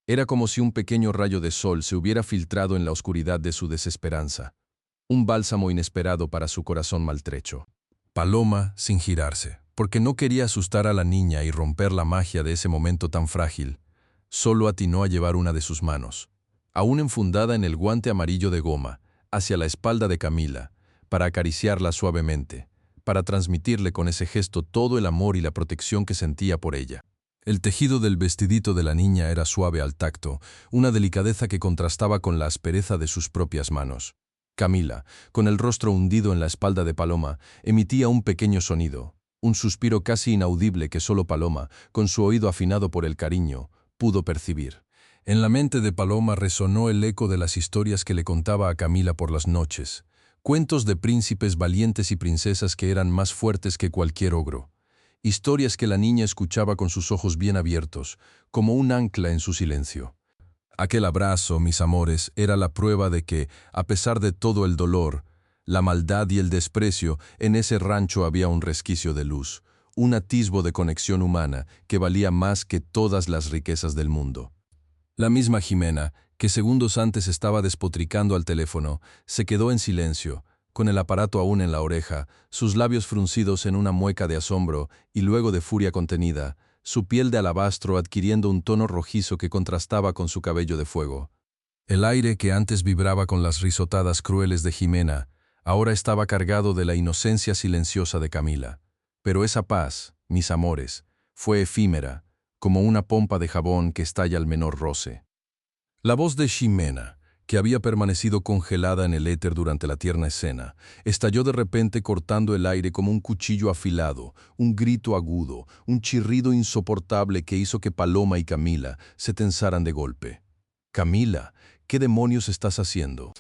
Era como si un pequeño rayo de sol se hubiera filtrado en la oscuridad de su desesperanza, un bálsamo inesperado para su corazón maltrecho. Paloma, sin girarse, porque no quería asustar a la niña y romper la magia de ese momento tan frágil, solo atinó a llevar una de sus manos, aún enfundada en el guante amarillo de goma, hacia la espalda de Camila, para acariciarla suavemente, para transmitirle con ese gesto todo el amor y la protección que sentía por ella. El tejido del vestidito de la niña era suave al tacto, una delicadeza que contrastaba con la aspereza de sus propias manos. Camila, con el rostro hundido en la espalda de Paloma, emitía un pequeño sonido, un suspiro casi inaudible que solo Paloma, con su oído afinado por el cariño, pudo percibir. En la mente de Paloma resonó el eco de las historias que le contaba a Camila por las noches, cuentos de príncipes valientes y princesas que eran más fuertes que cualquier ogro, historias que la niña escuchaba con sus ojos bien abiertos, como un ancla en su silencio. Aquel abrazo, Mis Amores, era la prueba de que, a pesar de todo el dolor, la maldad y el desprecio, en ese rancho había un resquicio de luz, un atisbo de conexión humana que valía más que todas las riquezas del mundo. La misma Jimena, que segundos antes estaba despotricando al teléfono, se quedó en silencio, con el aparato aún en la oreja, sus labios fruncidos en una mueca de asombro y luego de furia contenida, su piel de alabastro adquiriendo un tono rojizo que contrastaba con su cabello de fuego. El aire que antes vibraba con las risotadas crueles de Jimena, ahora estaba cargado de la inocencia silenciosa de Camila. Pero esa paz, Mis Amores, fue efímera, como una pompa de jabón que estalla al menor roce. La voz de Ximena, que había permanecido congelada en el éter durante la tierna escena, estalló de repente cortando el aire como un cuchillo afilado, un grito agudo, un chirrido insoportable que hizo que Paloma y Camila se tensaran de golpe. «Camila, ¿qué demonios estás haciendo?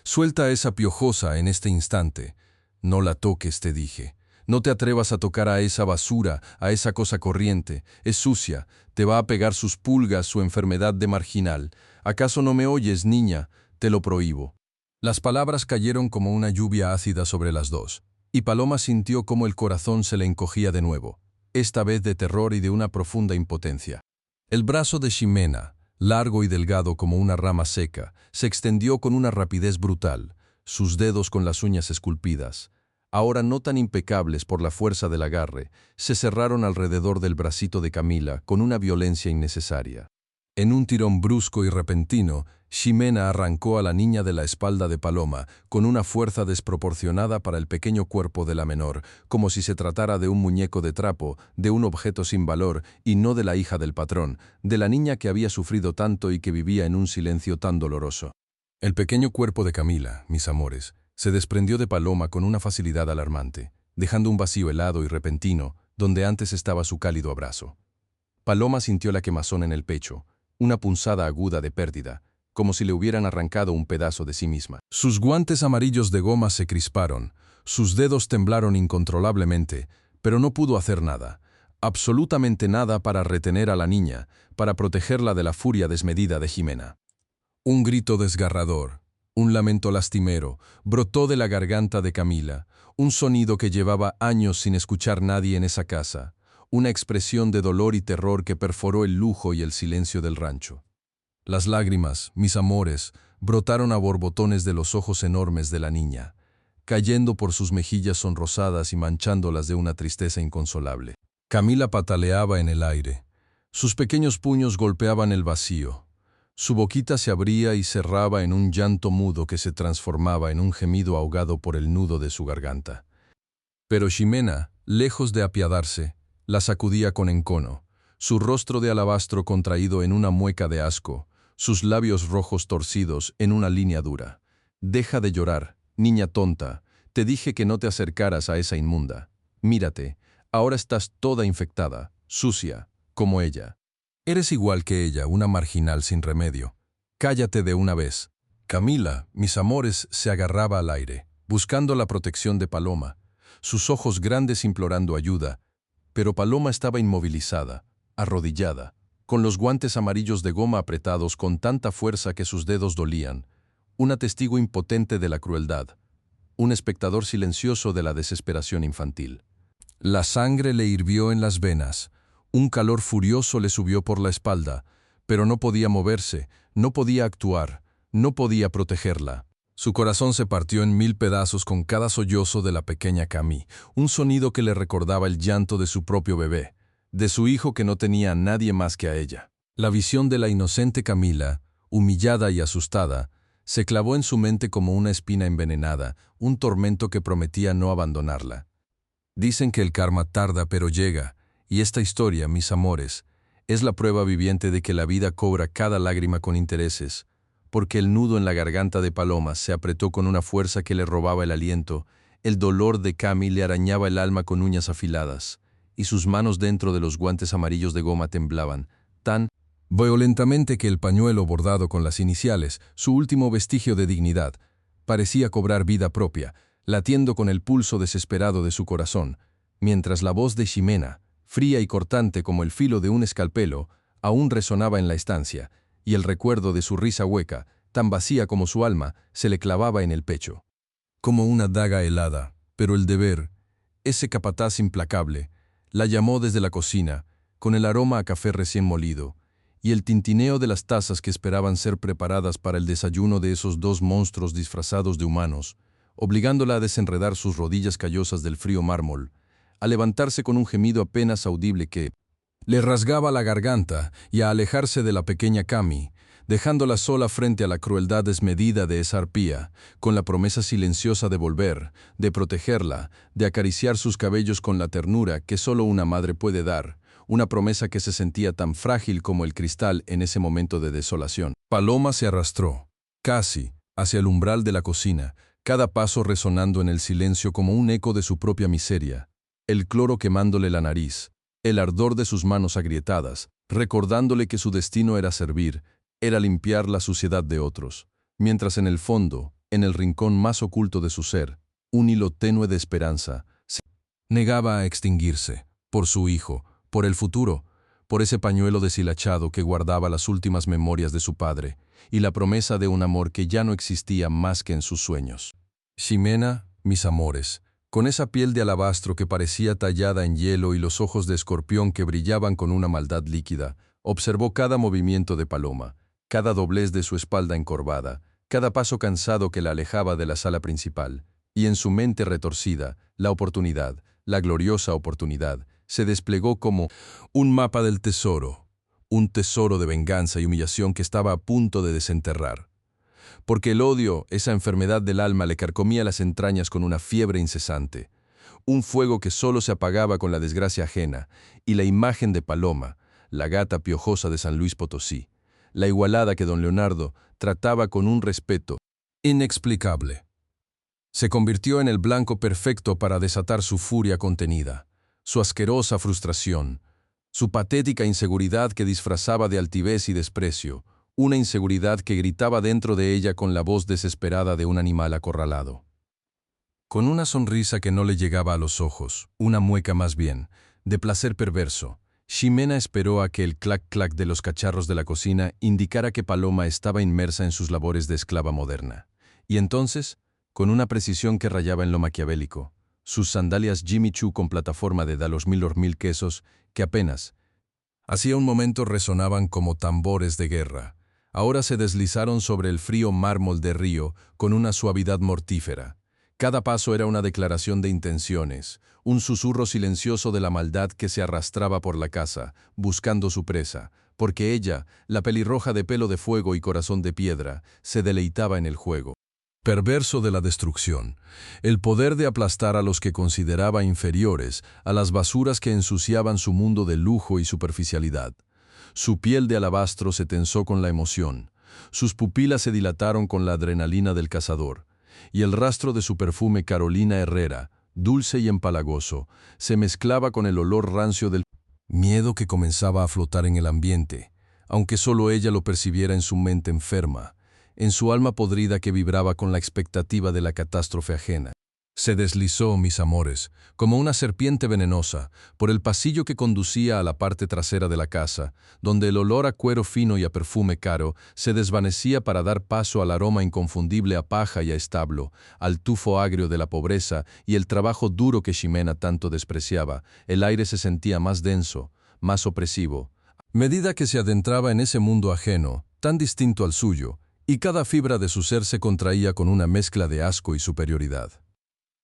Suelta a esa piojosa en este instante. No la toques», te dije. «No te atrevas a tocar a esa basura, a esa cosa corriente. Es sucia, te va a pegar sus pulgas, su enfermedad de marginal. ¿Acaso no me oyes, niña? Te lo prohíbo». Las palabras cayeron como una lluvia ácida sobre las dos, y Paloma sintió cómo el corazón se le encogía de nuevo, esta vez de terror y de una profunda impotencia. El brazo de Ximena, largo y delgado como una rama seca, se extendió con una rapidez brutal, sus dedos con las uñas esculpidas, ahora no tan impecables por la fuerza del agarre, se cerraron alrededor del bracito de Camila con una violencia innecesaria. En un tirón brusco y repentino, Ximena arrancó a la niña de la espalda de Paloma con una fuerza desproporcionada para el pequeño cuerpo de la menor, como si se tratara de un muñeco de trapo, de un objeto sin valor, y no de la hija del patrón, de la niña que había sufrido tanto y que vivía en un silencio tan doloroso. El pequeño cuerpo de Camila, mis amores, se desprendió de Paloma con una facilidad alarmante, dejando un vacío helado y repentino donde antes estaba su cálido abrazo. Paloma sintió la quemazón en el pecho, una punzada aguda de pérdida, como si le hubieran arrancado un pedazo de sí misma. Sus guantes amarillos de goma se crisparon, sus dedos temblaron incontrolablemente, pero no pudo hacer nada, absolutamente nada para retener a la niña, para protegerla de la furia desmedida de Ximena. Un grito desgarrador, un lamento lastimero, brotó de la garganta de Camila, un sonido que llevaba años sin escuchar nadie en esa casa, una expresión de dolor y terror que perforó el lujo y el silencio del rancho. Las lágrimas, mis amores, brotaron a borbotones de los ojos enormes de la niña, cayendo por sus mejillas sonrosadas y manchándolas de una tristeza inconsolable. Camila pataleaba en el aire. Sus pequeños puños golpeaban el vacío. Su boquita se abría y cerraba en un llanto mudo que se transformaba en un gemido ahogado por el nudo de su garganta. Pero Ximena, lejos de apiadarse, la sacudía con encono, su rostro de alabastro contraído en una mueca de asco, sus labios rojos torcidos en una línea dura. «Deja de llorar, niña tonta, te dije que no te acercaras a esa inmunda. Mírate, ahora estás toda infectada, sucia, como ella. Eres igual que ella, una marginal sin remedio. Cállate de una vez». Camila, mis amores, se agarraba al aire, buscando la protección de Paloma, sus ojos grandes implorando ayuda, pero Paloma estaba inmovilizada, arrodillada, con los guantes amarillos de goma apretados con tanta fuerza que sus dedos dolían, una testigo impotente de la crueldad, un espectador silencioso de la desesperación infantil. La sangre le hirvió en las venas, un calor furioso le subió por la espalda, pero no podía moverse, no podía actuar, no podía protegerla. Su corazón se partió en 1000 pedazos con cada sollozo de la pequeña Cami, un sonido que le recordaba el llanto de su propio bebé, de su hijo que no tenía a nadie más que a ella. La visión de la inocente Camila, humillada y asustada, se clavó en su mente como una espina envenenada, un tormento que prometía no abandonarla. Dicen que el karma tarda pero llega, y esta historia, mis amores, es la prueba viviente de que la vida cobra cada lágrima con intereses, porque el nudo en la garganta de Paloma se apretó con una fuerza que le robaba el aliento, el dolor de Cami le arañaba el alma con uñas afiladas, y sus manos dentro de los guantes amarillos de goma temblaban, tan violentamente que el pañuelo bordado con las iniciales, su último vestigio de dignidad, parecía cobrar vida propia, latiendo con el pulso desesperado de su corazón, mientras la voz de Ximena, fría y cortante como el filo de un escalpelo, aún resonaba en la estancia, y el recuerdo de su risa hueca, tan vacía como su alma, se le clavaba en el pecho. Como una daga helada, pero el deber, ese capataz implacable, la llamó desde la cocina, con el aroma a café recién molido, y el tintineo de las tazas que esperaban ser preparadas para el desayuno de esos dos monstruos disfrazados de humanos, obligándola a desenredar sus rodillas callosas del frío mármol, a levantarse con un gemido apenas audible que le rasgaba la garganta y a alejarse de la pequeña Cami, dejándola sola frente a la crueldad desmedida de esa arpía, con la promesa silenciosa de volver, de protegerla, de acariciar sus cabellos con la ternura que solo una madre puede dar, una promesa que se sentía tan frágil como el cristal en ese momento de desolación. Paloma se arrastró, casi, hacia el umbral de la cocina, cada paso resonando en el silencio como un eco de su propia miseria, el cloro quemándole la nariz, el ardor de sus manos agrietadas, recordándole que su destino era servir, era limpiar la suciedad de otros, mientras en el fondo, en el rincón más oculto de su ser, un hilo tenue de esperanza se negaba a extinguirse, por su hijo, por el futuro, por ese pañuelo deshilachado que guardaba las últimas memorias de su padre, y la promesa de un amor que ya no existía más que en sus sueños. Ximena, mis amores, con esa piel de alabastro que parecía tallada en hielo y los ojos de escorpión que brillaban con una maldad líquida, observó cada movimiento de Paloma, cada doblez de su espalda encorvada, cada paso cansado que la alejaba de la sala principal, Y en su mente retorcida, la oportunidad, la gloriosa oportunidad, se desplegó como un mapa del tesoro, un tesoro de venganza y humillación que estaba a punto de desenterrar. Porque el odio, esa enfermedad del alma, le carcomía las entrañas con una fiebre incesante, un fuego que solo se apagaba con la desgracia ajena, y la imagen de Paloma, la gata piojosa de San Luis Potosí, la igualada que don Leonardo trataba con un respeto inexplicable. Se convirtió en el blanco perfecto para desatar su furia contenida, su asquerosa frustración, su patética inseguridad que disfrazaba de altivez y desprecio, una inseguridad que gritaba dentro de ella con la voz desesperada de un animal acorralado. Con una sonrisa que no le llegaba a los ojos, una mueca más bien, de placer perverso, Ximena esperó a que el clac-clac de los cacharros de la cocina indicara que Paloma estaba inmersa en sus labores de esclava moderna. Y entonces, con una precisión que rayaba en lo maquiavélico, sus sandalias Jimmy Choo con plataforma de da los mil quesos, que apenas hacía un momento resonaban como tambores de guerra, ahora se deslizaron sobre el frío mármol de río con una suavidad mortífera. Cada paso era una declaración de intenciones, un susurro silencioso de la maldad que se arrastraba por la casa, buscando su presa, porque ella, la pelirroja de pelo de fuego y corazón de piedra, se deleitaba en el juego perverso de la destrucción, el poder de aplastar a los que consideraba inferiores, a las basuras que ensuciaban su mundo de lujo y superficialidad. Su piel de alabastro se tensó con la emoción, sus pupilas se dilataron con la adrenalina del cazador, y el rastro de su perfume Carolina Herrera, dulce y empalagoso, se mezclaba con el olor rancio del miedo que comenzaba a flotar en el ambiente, aunque solo ella lo percibiera en su mente enferma, en su alma podrida que vibraba con la expectativa de la catástrofe ajena. Se deslizó, mis amores, como una serpiente venenosa, por el pasillo que conducía a la parte trasera de la casa, donde el olor a cuero fino y a perfume caro se desvanecía para dar paso al aroma inconfundible a paja y a establo, al tufo agrio de la pobreza y el trabajo duro que Ximena tanto despreciaba. El aire se sentía más denso, más opresivo. A medida que se adentraba en ese mundo ajeno, tan distinto al suyo, y cada fibra de su ser se contraía con una mezcla de asco y superioridad.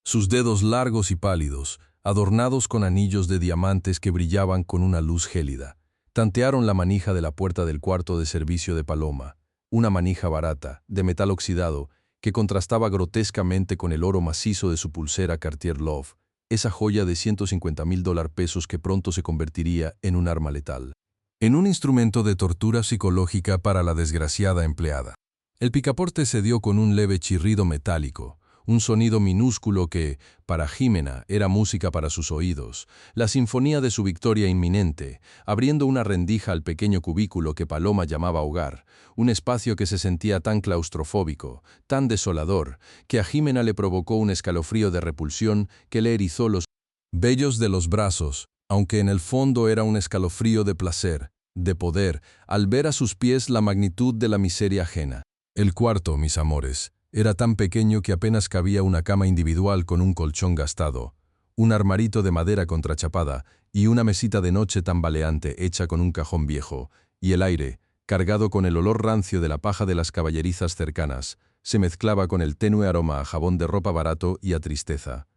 Sus dedos largos y pálidos, adornados con anillos de diamantes que brillaban con una luz gélida, tantearon la manija de la puerta del cuarto de servicio de Paloma, una manija barata, de metal oxidado, que contrastaba grotescamente con el oro macizo de su pulsera Cartier Love, esa joya de $150,000 que pronto se convertiría en un arma letal, en un instrumento de tortura psicológica para la desgraciada empleada. El picaporte se dio con un leve chirrido metálico, un sonido minúsculo que, para Ximena, era música para sus oídos, la sinfonía de su victoria inminente, abriendo una rendija al pequeño cubículo que Paloma llamaba hogar, un espacio que se sentía tan claustrofóbico, tan desolador, que a Ximena le provocó un escalofrío de repulsión que le erizó los vellos de los brazos, aunque en el fondo era un escalofrío de placer, de poder, al ver a sus pies la magnitud de la miseria ajena. El cuarto, mis amores, era tan pequeño que apenas cabía una cama individual con un colchón gastado, un armarito de madera contrachapada y una mesita de noche tambaleante hecha con un cajón viejo, y el aire, cargado con el olor rancio de la paja de las caballerizas cercanas, se mezclaba con el tenue aroma a jabón de ropa barato y a tristeza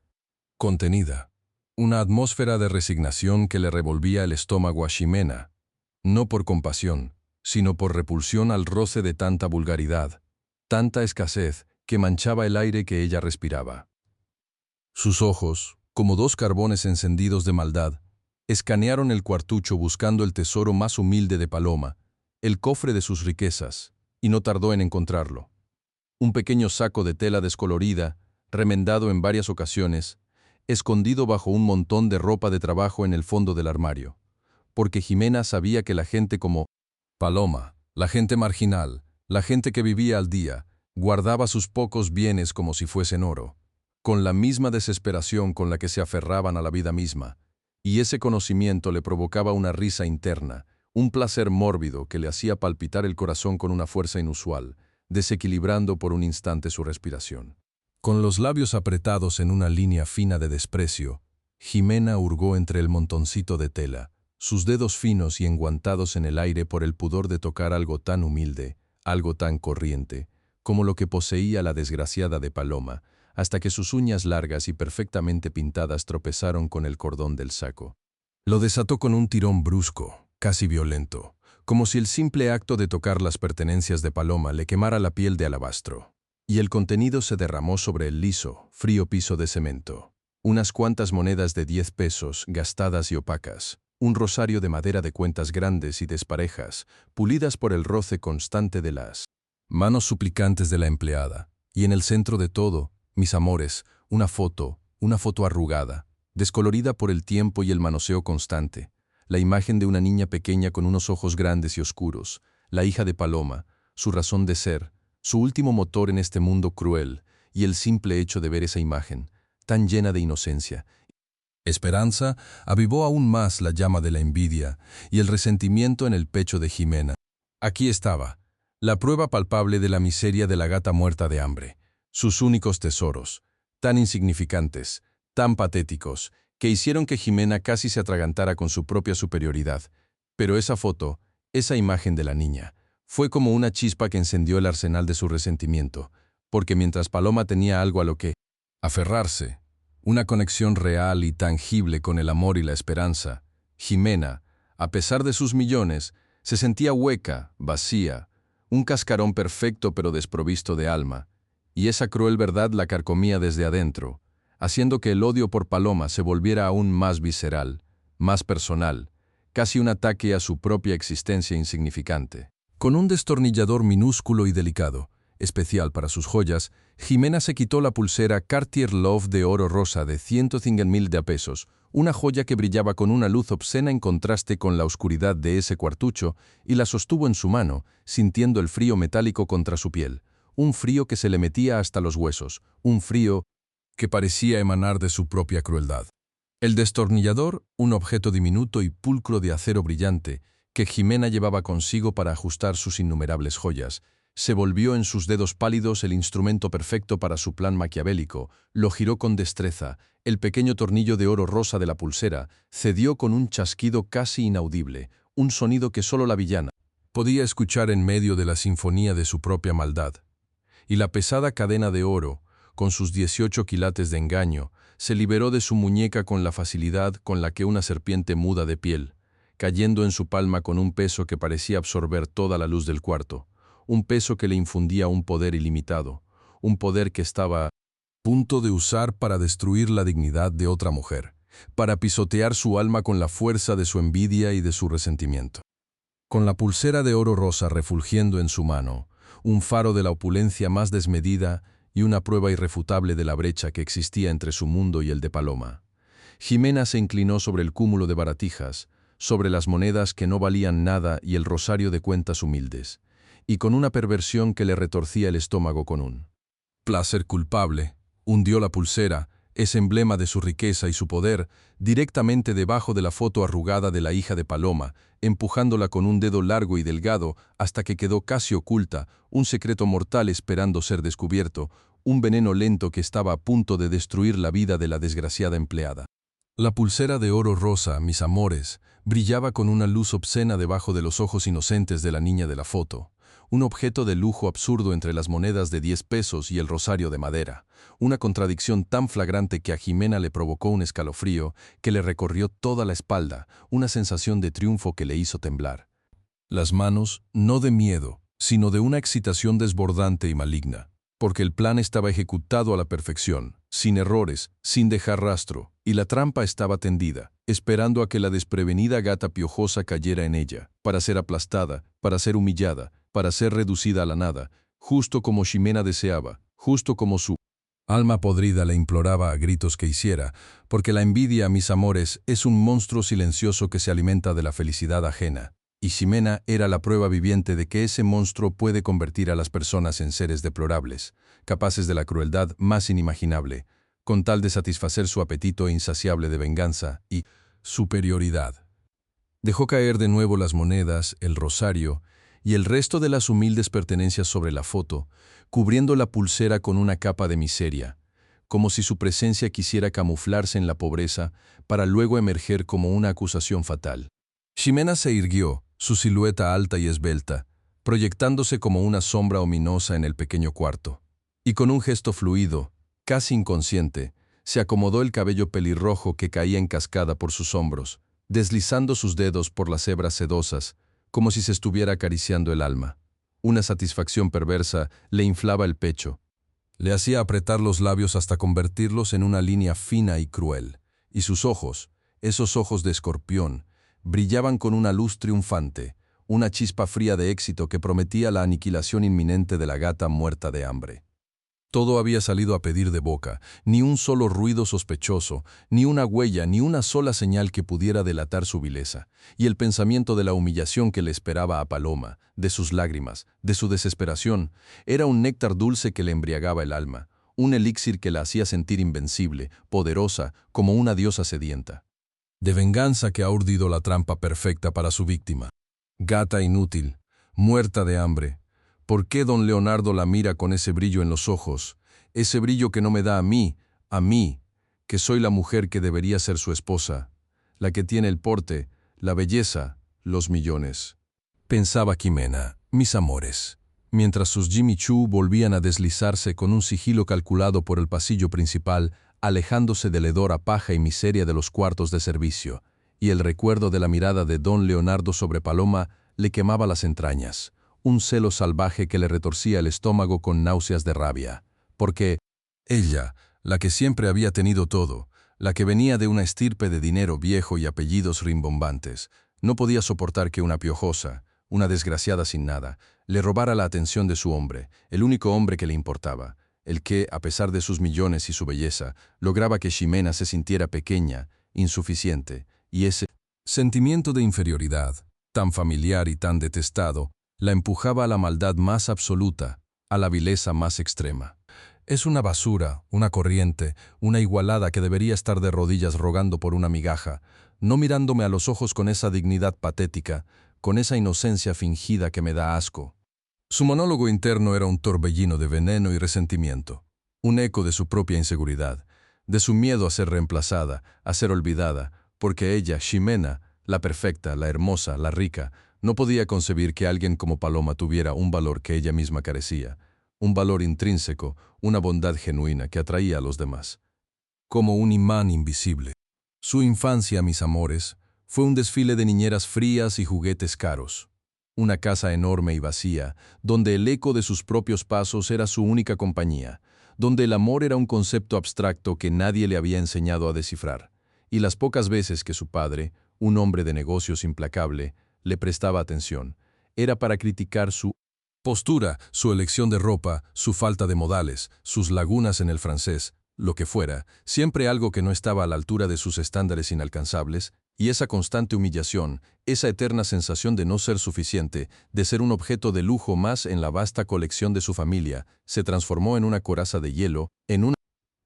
contenida. Una atmósfera de resignación que le revolvía el estómago a Ximena, no por compasión, sino por repulsión al roce de tanta vulgaridad, tanta escasez que manchaba el aire que ella respiraba. Sus ojos, como dos carbones encendidos de maldad, escanearon el cuartucho buscando el tesoro más humilde de Paloma, el cofre de sus riquezas, y no tardó en encontrarlo. Un pequeño saco de tela descolorida, remendado en varias ocasiones, escondido bajo un montón de ropa de trabajo en el fondo del armario, porque Ximena sabía que la gente como Paloma, la gente marginal, la gente que vivía al día, guardaba sus pocos bienes como si fuesen oro, con la misma desesperación con la que se aferraban a la vida misma, y ese conocimiento le provocaba una risa interna, un placer mórbido que le hacía palpitar el corazón con una fuerza inusual, desequilibrando por un instante su respiración. Con los labios apretados en una línea fina de desprecio, Ximena hurgó entre el montoncito de tela, sus dedos finos y enguantados en el aire por el pudor de tocar algo tan humilde, algo tan corriente, como lo que poseía la desgraciada de Paloma, hasta que sus uñas largas y perfectamente pintadas tropezaron con el cordón del saco. Lo desató con un tirón brusco, casi violento, como si el simple acto de tocar las pertenencias de Paloma le quemara la piel de alabastro. Y el contenido se derramó sobre el liso, frío piso de cemento. Unas cuantas monedas de 10 pesos, gastadas y opacas. Un rosario de madera de cuentas grandes y desparejas, pulidas por el roce constante de las manos suplicantes de la empleada. Y en el centro de todo, mis amores, una foto arrugada, descolorida por el tiempo y el manoseo constante. La imagen de una niña pequeña con unos ojos grandes y oscuros, la hija de Paloma, su razón de ser, su último motor en este mundo cruel, y el simple hecho de ver esa imagen, tan llena de inocencia. Esperanza avivó aún más la llama de la envidia y el resentimiento en el pecho de Jimena. Aquí estaba, la prueba palpable de la miseria de la gata muerta de hambre, sus únicos tesoros, tan insignificantes, tan patéticos, que hicieron que Jimena casi se atragantara con su propia superioridad. Pero esa foto, esa imagen de la niña, fue como una chispa que encendió el arsenal de su resentimiento, porque mientras Paloma tenía algo a lo que aferrarse, una conexión real y tangible con el amor y la esperanza, Jimena, a pesar de sus millones, se sentía hueca, vacía, un cascarón perfecto pero desprovisto de alma, y esa cruel verdad la carcomía desde adentro, haciendo que el odio por Paloma se volviera aún más visceral, más personal, casi un ataque a su propia existencia insignificante. Con un destornillador minúsculo y delicado, especial para sus joyas, Jimena se quitó la pulsera Cartier Love de oro rosa de 105.000 pesos, una joya que brillaba con una luz obscena en contraste con la oscuridad de ese cuartucho, y la sostuvo en su mano, sintiendo el frío metálico contra su piel, un frío que se le metía hasta los huesos, un frío que parecía emanar de su propia crueldad. El destornillador, un objeto diminuto y pulcro de acero brillante, que Jimena llevaba consigo para ajustar sus innumerables joyas, se volvió en sus dedos pálidos el instrumento perfecto para su plan maquiavélico, lo giró con destreza, el pequeño tornillo de oro rosa de la pulsera cedió con un chasquido casi inaudible, un sonido que solo la villana podía escuchar en medio de la sinfonía de su propia maldad. Y la pesada cadena de oro, con sus 18 quilates de engaño, se liberó de su muñeca con la facilidad con la que una serpiente muda de piel, cayendo en su palma con un peso que parecía absorber toda la luz del cuarto, un peso que le infundía un poder ilimitado, un poder que estaba a punto de usar para destruir la dignidad de otra mujer, para pisotear su alma con la fuerza de su envidia y de su resentimiento. Con la pulsera de oro rosa refulgiendo en su mano, un faro de la opulencia más desmedida y una prueba irrefutable de la brecha que existía entre su mundo y el de Paloma, Jimena se inclinó sobre el cúmulo de baratijas, sobre las monedas que no valían nada y el rosario de cuentas humildes, y con una perversión que le retorcía el estómago con un placer culpable, hundió la pulsera, ese emblema de su riqueza y su poder, directamente debajo de la foto arrugada de la hija de Paloma, empujándola con un dedo largo y delgado hasta que quedó casi oculta, un secreto mortal esperando ser descubierto, un veneno lento que estaba a punto de destruir la vida de la desgraciada empleada. La pulsera de oro rosa, mis amores, brillaba con una luz obscena debajo de los ojos inocentes de la niña de la foto, un objeto de lujo absurdo entre las monedas de 10 pesos y el rosario de madera, una contradicción tan flagrante que a Jimena le provocó un escalofrío que le recorrió toda la espalda, una sensación de triunfo que le hizo temblar. Las manos, no de miedo, sino de una excitación desbordante y maligna, porque el plan estaba ejecutado a la perfección, sin errores, sin dejar rastro, y la trampa estaba tendida, esperando a que la desprevenida gata piojosa cayera en ella, para ser aplastada, para ser humillada, para ser reducida a la nada, justo como Jimena deseaba, justo como su alma podrida le imploraba a gritos que hiciera, porque la envidia, mis amores, es un monstruo silencioso que se alimenta de la felicidad ajena. Y Jimena era la prueba viviente de que ese monstruo puede convertir a las personas en seres deplorables, capaces de la crueldad más inimaginable, con tal de satisfacer su apetito insaciable de venganza y superioridad. Dejó caer de nuevo las monedas, el rosario y el resto de las humildes pertenencias sobre la foto, cubriendo la pulsera con una capa de miseria, como si su presencia quisiera camuflarse en la pobreza para luego emerger como una acusación fatal. Jimena se irguió, su silueta alta y esbelta, proyectándose como una sombra ominosa en el pequeño cuarto, y con un gesto fluido, Casi inconsciente, se acomodó el cabello pelirrojo que caía en cascada por sus hombros, deslizando sus dedos por las hebras sedosas, como si se estuviera acariciando el alma. Una satisfacción perversa le inflaba el pecho. Le hacía apretar los labios hasta convertirlos en una línea fina y cruel, y sus ojos, esos ojos de escorpión, brillaban con una luz triunfante, una chispa fría de éxito que prometía la aniquilación inminente de la gata muerta de hambre. Todo había salido a pedir de boca, ni un solo ruido sospechoso, ni una huella, ni una sola señal que pudiera delatar su vileza, y el pensamiento de la humillación que le esperaba a Paloma, de sus lágrimas, de su desesperación, era un néctar dulce que le embriagaba el alma, un elixir que la hacía sentir invencible, poderosa, como una diosa sedienta. De venganza que ha urdido la trampa perfecta para su víctima. Gata inútil, muerta de hambre. ¿Por qué don Leonardo la mira con ese brillo en los ojos? Ese brillo que no me da a mí, que soy la mujer que debería ser su esposa, la que tiene el porte, la belleza, los millones. Pensaba Ximena, mis amores, mientras sus Jimmy Choo volvían a deslizarse con un sigilo calculado por el pasillo principal, alejándose del hedor a paja y miseria de los cuartos de servicio, y el recuerdo de la mirada de don Leonardo sobre Paloma le quemaba las entrañas. Un celo salvaje que le retorcía el estómago con náuseas de rabia, porque ella, la que siempre había tenido todo, la que venía de una estirpe de dinero viejo y apellidos rimbombantes, no podía soportar que una piojosa, una desgraciada sin nada, le robara la atención de su hombre, el único hombre que le importaba, el que, a pesar de sus millones y su belleza, lograba que Ximena se sintiera pequeña, insuficiente, y ese sentimiento de inferioridad, tan familiar y tan detestado, la empujaba a la maldad más absoluta, a la vileza más extrema. Es una basura, una corriente, una igualada que debería estar de rodillas rogando por una migaja, no mirándome a los ojos con esa dignidad patética, con esa inocencia fingida que me da asco. Su monólogo interno era un torbellino de veneno y resentimiento, un eco de su propia inseguridad, de su miedo a ser reemplazada, a ser olvidada, porque ella, Ximena, la perfecta, la hermosa, la rica, no podía concebir que alguien como Paloma tuviera un valor que ella misma carecía, un valor intrínseco, una bondad genuina que atraía a los demás, como un imán invisible. Su infancia, mis amores, fue un desfile de niñeras frías y juguetes caros. Una casa enorme y vacía, donde el eco de sus propios pasos era su única compañía, donde el amor era un concepto abstracto que nadie le había enseñado a descifrar, y las pocas veces que su padre, un hombre de negocios implacable, le prestaba atención, era para criticar su postura, su elección de ropa, su falta de modales, sus lagunas en el francés, lo que fuera, siempre algo que no estaba a la altura de sus estándares inalcanzables, y esa constante humillación, esa eterna sensación de no ser suficiente, de ser un objeto de lujo más en la vasta colección de su familia, se transformó en una coraza de hielo, en una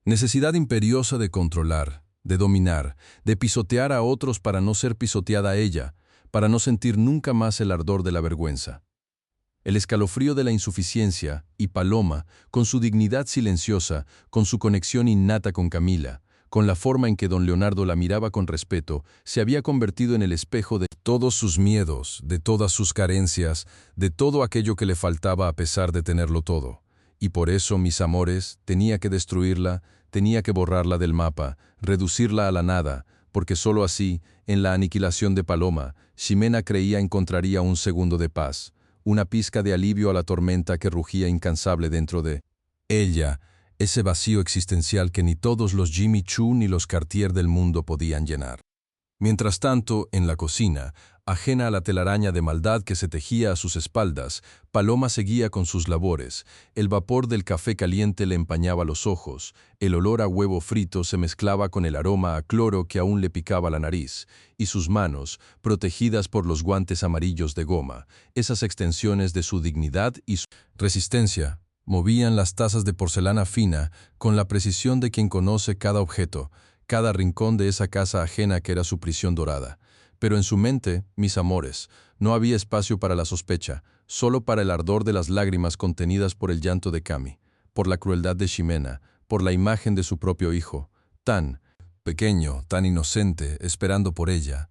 necesidad imperiosa de controlar, de dominar, de pisotear a otros para no ser pisoteada ella, para no sentir nunca más el ardor de la vergüenza. El escalofrío de la insuficiencia, y Paloma, con su dignidad silenciosa, con su conexión innata con Camila, con la forma en que don Leonardo la miraba con respeto, se había convertido en el espejo de todos sus miedos, de todas sus carencias, de todo aquello que le faltaba a pesar de tenerlo todo. Y por eso, mis amores, tenía que destruirla, tenía que borrarla del mapa, reducirla a la nada, porque sólo así, en la aniquilación de Paloma, Ximena creía encontraría un segundo de paz, una pizca de alivio a la tormenta que rugía incansable dentro de ella, ese vacío existencial que ni todos los Jimmy Choo ni los Cartier del mundo podían llenar. Mientras tanto, en la cocina, ajena a la telaraña de maldad que se tejía a sus espaldas, Paloma seguía con sus labores. El vapor del café caliente le empañaba los ojos, el olor a huevo frito se mezclaba con el aroma a cloro que aún le picaba la nariz, y sus manos, protegidas por los guantes amarillos de goma, esas extensiones de su dignidad y su resistencia, movían las tazas de porcelana fina con la precisión de quien conoce cada objeto, cada rincón de esa casa ajena que era su prisión dorada. Pero en su mente, mis amores, no había espacio para la sospecha, solo para el ardor de las lágrimas contenidas por el llanto de Cami, por la crueldad de Ximena, por la imagen de su propio hijo, tan pequeño, tan inocente, esperando por ella,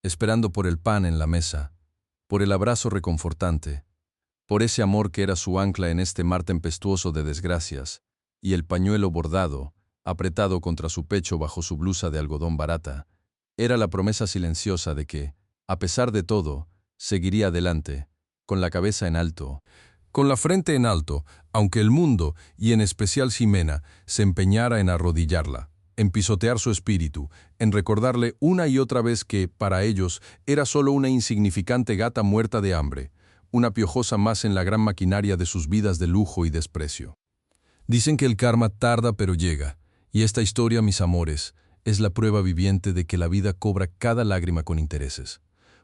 esperando por el pan en la mesa, por el abrazo reconfortante, por ese amor que era su ancla en este mar tempestuoso de desgracias, y el pañuelo bordado, apretado contra su pecho bajo su blusa de algodón barata, era la promesa silenciosa de que, a pesar de todo, seguiría adelante, con la cabeza en alto, con la frente en alto, aunque el mundo, y en especial Ximena, se empeñara en arrodillarla, en pisotear su espíritu, en recordarle una y otra vez que, para ellos, era solo una insignificante gata muerta de hambre, una piojosa más en la gran maquinaria de sus vidas de lujo y desprecio. Dicen que el karma tarda pero llega, y esta historia, mis amores, es la prueba viviente de que la vida cobra cada lágrima con intereses.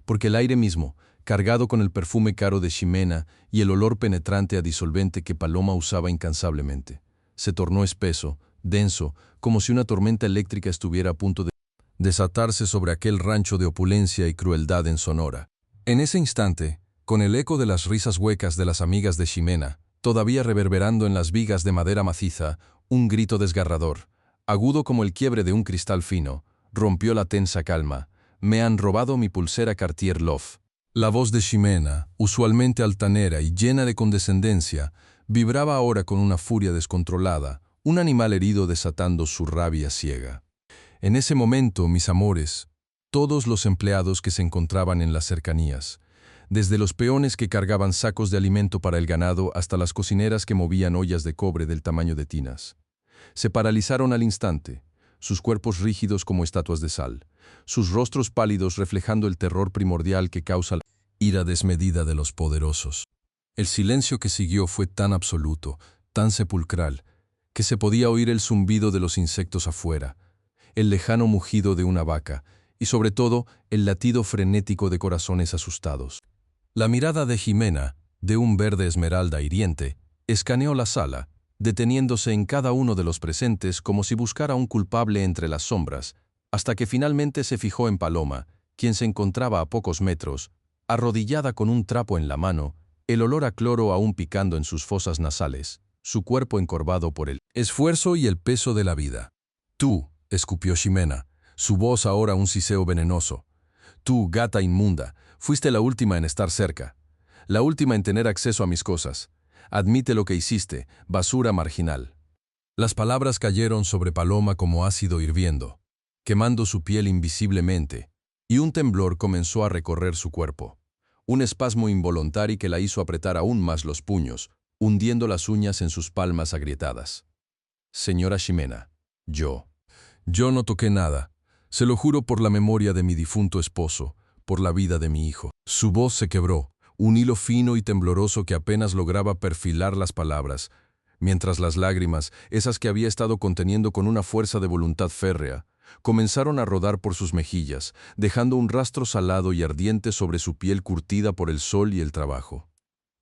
Porque el aire mismo, cargado con el perfume caro de Ximena y el olor penetrante a disolvente que Paloma usaba incansablemente, se tornó espeso, denso, como si una tormenta eléctrica estuviera a punto de desatarse sobre aquel rancho de opulencia y crueldad en Sonora. En ese instante, con el eco de las risas huecas de las amigas de Ximena, todavía reverberando en las vigas de madera maciza, un grito desgarrador, agudo como el quiebre de un cristal fino, rompió la tensa calma. Me han robado mi pulsera Cartier Love. La voz de Ximena, usualmente altanera y llena de condescendencia, vibraba ahora con una furia descontrolada, un animal herido desatando su rabia ciega. En ese momento, mis amores, todos los empleados que se encontraban en las cercanías, desde los peones que cargaban sacos de alimento para el ganado hasta las cocineras que movían ollas de cobre del tamaño de tinas, se paralizaron al instante, sus cuerpos rígidos como estatuas de sal, sus rostros pálidos reflejando el terror primordial que causa la ira desmedida de los poderosos. El silencio que siguió fue tan absoluto, tan sepulcral, que se podía oír el zumbido de los insectos afuera, el lejano mugido de una vaca y sobre todo el latido frenético de corazones asustados. La mirada de Ximena, de un verde esmeralda hiriente, escaneó la sala, deteniéndose en cada uno de los presentes como si buscara un culpable entre las sombras, hasta que finalmente se fijó en Paloma, quien se encontraba a pocos metros, arrodillada con un trapo en la mano, el olor a cloro aún picando en sus fosas nasales, su cuerpo encorvado por el esfuerzo y el peso de la vida. Tú, escupió Ximena, su voz ahora un siseo venenoso. Tú, gata inmunda, fuiste la última en estar cerca, la última en tener acceso a mis cosas. Admite lo que hiciste, basura marginal. Las palabras cayeron sobre Paloma como ácido hirviendo, quemando su piel invisiblemente, y un temblor comenzó a recorrer su cuerpo. Un espasmo involuntario que la hizo apretar aún más los puños, hundiendo las uñas en sus palmas agrietadas. Señora Ximena, yo no toqué nada. Se lo juro por la memoria de mi difunto esposo, por la vida de mi hijo. Su voz se quebró, un hilo fino y tembloroso que apenas lograba perfilar las palabras, mientras las lágrimas, esas que había estado conteniendo con una fuerza de voluntad férrea, comenzaron a rodar por sus mejillas, dejando un rastro salado y ardiente sobre su piel curtida por el sol y el trabajo.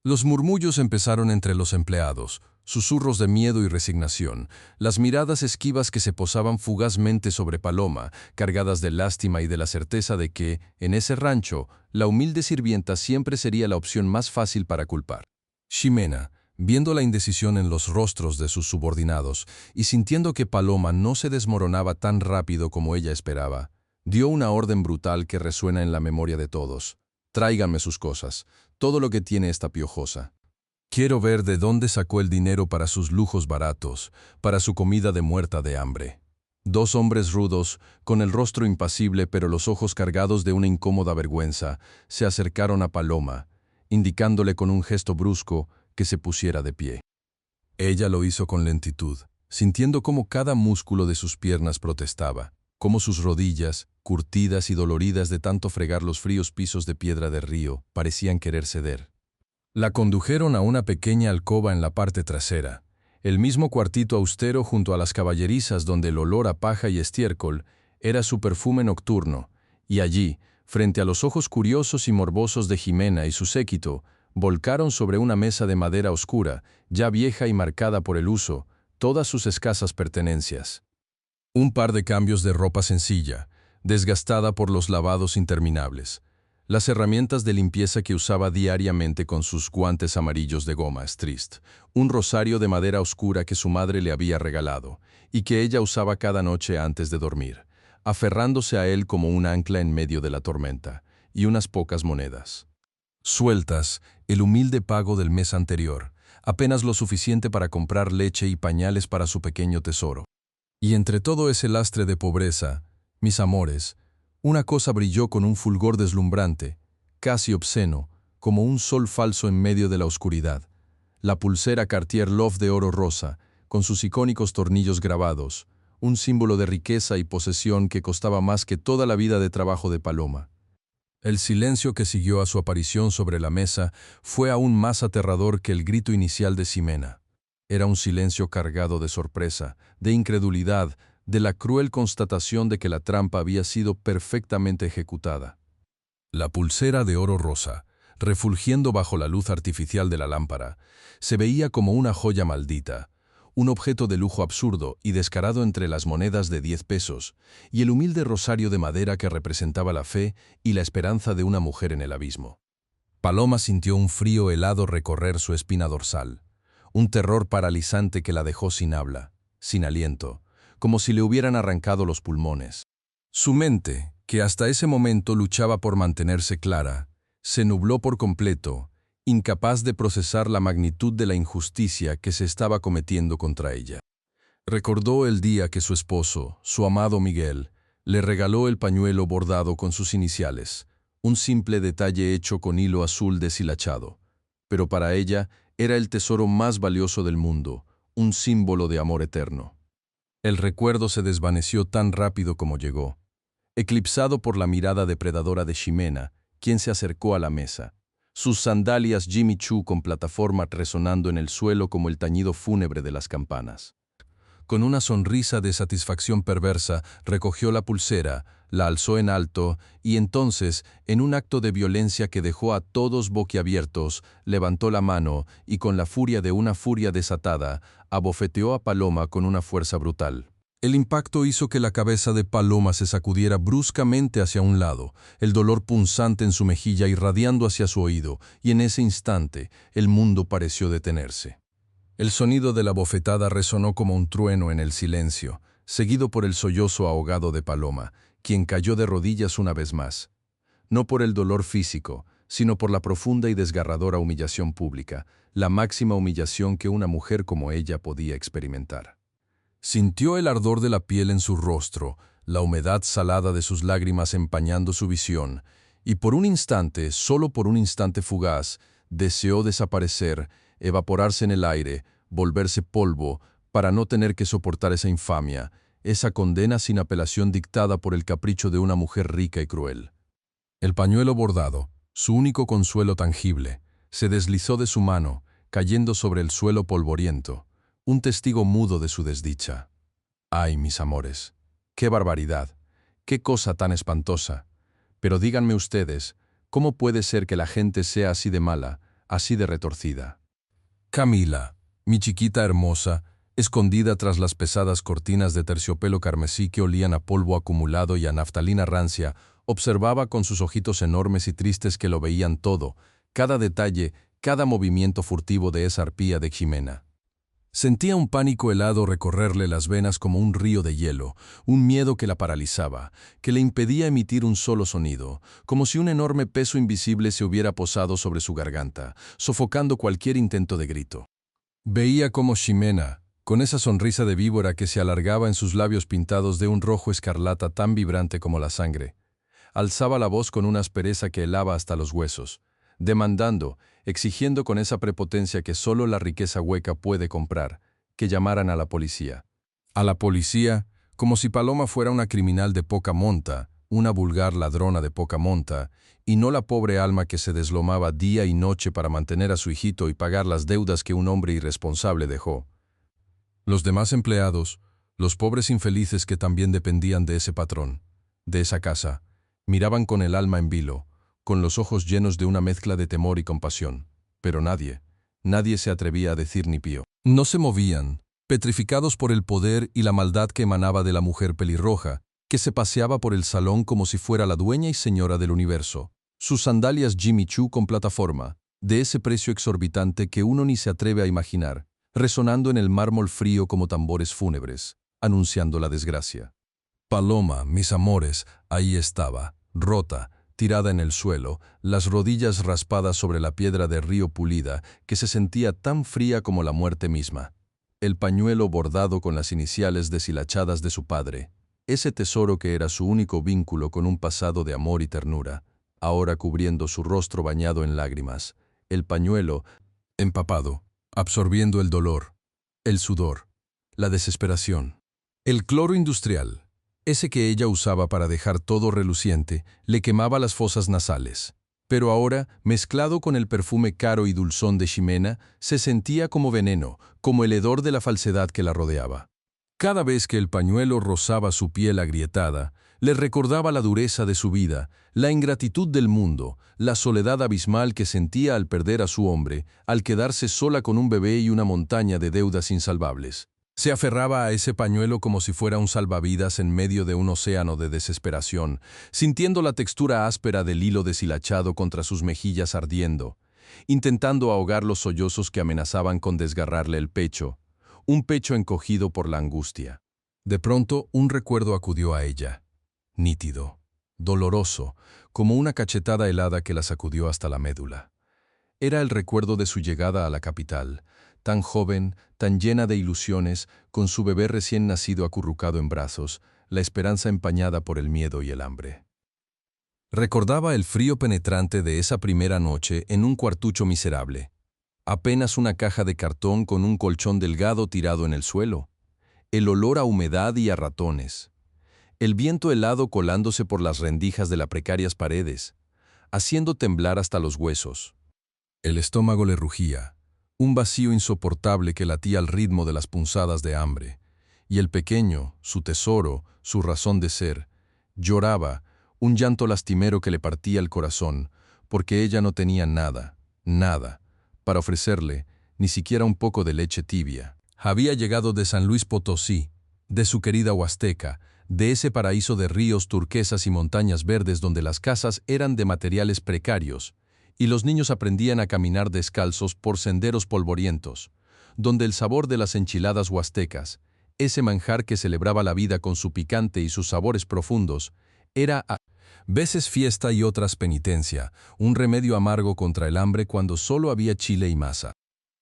Los murmullos empezaron entre los empleados, susurros de miedo y resignación, las miradas esquivas que se posaban fugazmente sobre Paloma, cargadas de lástima y de la certeza de que, en ese rancho, la humilde sirvienta siempre sería la opción más fácil para culpar. Ximena, viendo la indecisión en los rostros de sus subordinados y sintiendo que Paloma no se desmoronaba tan rápido como ella esperaba, dio una orden brutal que resuena en la memoria de todos. Tráiganme sus cosas, todo lo que tiene esta piojosa. Quiero ver de dónde sacó el dinero para sus lujos baratos, para su comida de muerta de hambre. Dos hombres rudos, con el rostro impasible pero los ojos cargados de una incómoda vergüenza, se acercaron a Paloma, indicándole con un gesto brusco que se pusiera de pie. Ella lo hizo con lentitud, sintiendo cómo cada músculo de sus piernas protestaba, cómo sus rodillas, curtidas y doloridas de tanto fregar los fríos pisos de piedra de río, parecían querer ceder. La condujeron a una pequeña alcoba en la parte trasera, el mismo cuartito austero junto a las caballerizas donde el olor a paja y estiércol era su perfume nocturno, y allí, frente a los ojos curiosos y morbosos de Ximena y su séquito, volcaron sobre una mesa de madera oscura, ya vieja y marcada por el uso, todas sus escasas pertenencias. Un par de cambios de ropa sencilla, desgastada por los lavados interminables, las herramientas de limpieza que usaba diariamente con sus guantes amarillos de goma Strist, un rosario de madera oscura que su madre le había regalado y que ella usaba cada noche antes de dormir, aferrándose a él como un ancla en medio de la tormenta, y unas pocas monedas. Sueltas, el humilde pago del mes anterior, apenas lo suficiente para comprar leche y pañales para su pequeño tesoro. Y entre todo ese lastre de pobreza, mis amores, una cosa brilló con un fulgor deslumbrante, casi obsceno, como un sol falso en medio de la oscuridad. La pulsera Cartier Love de oro rosa, con sus icónicos tornillos grabados, un símbolo de riqueza y posesión que costaba más que toda la vida de trabajo de Paloma. El silencio que siguió a su aparición sobre la mesa fue aún más aterrador que el grito inicial de Ximena. Era un silencio cargado de sorpresa, de incredulidad, de la cruel constatación de que la trampa había sido perfectamente ejecutada. La pulsera de oro rosa, refulgiendo bajo la luz artificial de la lámpara, se veía como una joya maldita, un objeto de lujo absurdo y descarado entre las monedas de 10 pesos y el humilde rosario de madera que representaba la fe y la esperanza de una mujer en el abismo. Paloma sintió un frío helado recorrer su espina dorsal, un terror paralizante que la dejó sin habla, sin aliento, como si le hubieran arrancado los pulmones. Su mente, que hasta ese momento luchaba por mantenerse clara, se nubló por completo, incapaz de procesar la magnitud de la injusticia que se estaba cometiendo contra ella. Recordó el día que su esposo, su amado Miguel, le regaló el pañuelo bordado con sus iniciales, un simple detalle hecho con hilo azul deshilachado, pero para ella era el tesoro más valioso del mundo, un símbolo de amor eterno. El recuerdo se desvaneció tan rápido como llegó, eclipsado por la mirada depredadora de Ximena, quien se acercó a la mesa, sus sandalias Jimmy Choo con plataforma resonando en el suelo como el tañido fúnebre de las campanas. Con una sonrisa de satisfacción perversa, recogió la pulsera, la alzó en alto y entonces, en un acto de violencia que dejó a todos boquiabiertos, levantó la mano y con la furia de una furia desatada, abofeteó a Paloma con una fuerza brutal. El impacto hizo que la cabeza de Paloma se sacudiera bruscamente hacia un lado, el dolor punzante en su mejilla irradiando hacia su oído, y en ese instante el mundo pareció detenerse. El sonido de la bofetada resonó como un trueno en el silencio, seguido por el sollozo ahogado de Paloma, quien cayó de rodillas una vez más. No por el dolor físico, sino por la profunda y desgarradora humillación pública, la máxima humillación que una mujer como ella podía experimentar. Sintió el ardor de la piel en su rostro, la humedad salada de sus lágrimas empañando su visión, y por un instante, solo por un instante fugaz, deseó desaparecer, evaporarse en el aire, volverse polvo, para no tener que soportar esa infamia, esa condena sin apelación dictada por el capricho de una mujer rica y cruel. El pañuelo bordado, su único consuelo tangible, se deslizó de su mano, cayendo sobre el suelo polvoriento, un testigo mudo de su desdicha. ¡Ay, mis amores! ¡Qué barbaridad! ¡Qué cosa tan espantosa! Pero díganme ustedes, ¿cómo puede ser que la gente sea así de mala, así de retorcida? Camila, mi chiquita hermosa, escondida tras las pesadas cortinas de terciopelo carmesí que olían a polvo acumulado y a naftalina rancia, observaba con sus ojitos enormes y tristes que lo veían todo, cada detalle, cada movimiento furtivo de esa arpía de Ximena. Sentía un pánico helado recorrerle las venas como un río de hielo, un miedo que la paralizaba, que le impedía emitir un solo sonido, como si un enorme peso invisible se hubiera posado sobre su garganta, sofocando cualquier intento de grito. Veía cómo Ximena, con esa sonrisa de víbora que se alargaba en sus labios pintados de un rojo escarlata tan vibrante como la sangre, alzaba la voz con una aspereza que helaba hasta los huesos, demandando, exigiendo con esa prepotencia que solo la riqueza hueca puede comprar, que llamaran a la policía. A la policía, como si Paloma fuera una criminal de poca monta, una vulgar ladrona de poca monta, y no la pobre alma que se deslomaba día y noche para mantener a su hijito y pagar las deudas que un hombre irresponsable dejó. Los demás empleados, los pobres infelices que también dependían de ese patrón, de esa casa, miraban con el alma en vilo, con los ojos llenos de una mezcla de temor y compasión, pero nadie se atrevía a decir ni pío. No se movían, petrificados por el poder y la maldad que emanaba de la mujer pelirroja, que se paseaba por el salón como si fuera la dueña y señora del universo. Sus sandalias Jimmy Choo con plataforma, de ese precio exorbitante que uno ni se atreve a imaginar, resonando en el mármol frío como tambores fúnebres, anunciando la desgracia. Paloma, mis amores, ahí estaba, rota, tirada en el suelo, las rodillas raspadas sobre la piedra de río pulida, que se sentía tan fría como la muerte misma. El pañuelo bordado con las iniciales deshilachadas de su padre, ese tesoro que era su único vínculo con un pasado de amor y ternura, ahora cubriendo su rostro bañado en lágrimas. El pañuelo, empapado, absorbiendo el dolor, el sudor, la desesperación. El cloro industrial, ese que ella usaba para dejar todo reluciente, le quemaba las fosas nasales. Pero ahora, mezclado con el perfume caro y dulzón de Ximena, se sentía como veneno, como el hedor de la falsedad que la rodeaba. Cada vez que el pañuelo rozaba su piel agrietada, le recordaba la dureza de su vida, la ingratitud del mundo, la soledad abismal que sentía al perder a su hombre, al quedarse sola con un bebé y una montaña de deudas insalvables. Se aferraba a ese pañuelo como si fuera un salvavidas en medio de un océano de desesperación, sintiendo la textura áspera del hilo deshilachado contra sus mejillas ardiendo, intentando ahogar los sollozos que amenazaban con desgarrarle el pecho, un pecho encogido por la angustia. De pronto, un recuerdo acudió a ella, nítido, doloroso, como una cachetada helada que la sacudió hasta la médula. Era el recuerdo de su llegada a la capital, tan joven, tan llena de ilusiones, con su bebé recién nacido acurrucado en brazos, la esperanza empañada por el miedo y el hambre. Recordaba el frío penetrante de esa primera noche en un cuartucho miserable. Apenas una caja de cartón con un colchón delgado tirado en el suelo. El olor a humedad y a ratones. El viento helado colándose por las rendijas de las precarias paredes, haciendo temblar hasta los huesos. El estómago le rugía, un vacío insoportable que latía al ritmo de las punzadas de hambre. Y el pequeño, su tesoro, su razón de ser, lloraba, un llanto lastimero que le partía el corazón, porque ella no tenía nada, nada, para ofrecerle, ni siquiera un poco de leche tibia. Había llegado de San Luis Potosí, de su querida Huasteca, de ese paraíso de ríos turquesas y montañas verdes donde las casas eran de materiales precarios, y los niños aprendían a caminar descalzos por senderos polvorientos, donde el sabor de las enchiladas huastecas, ese manjar que celebraba la vida con su picante y sus sabores profundos, era a veces fiesta y otras penitencia, un remedio amargo contra el hambre cuando solo había chile y masa.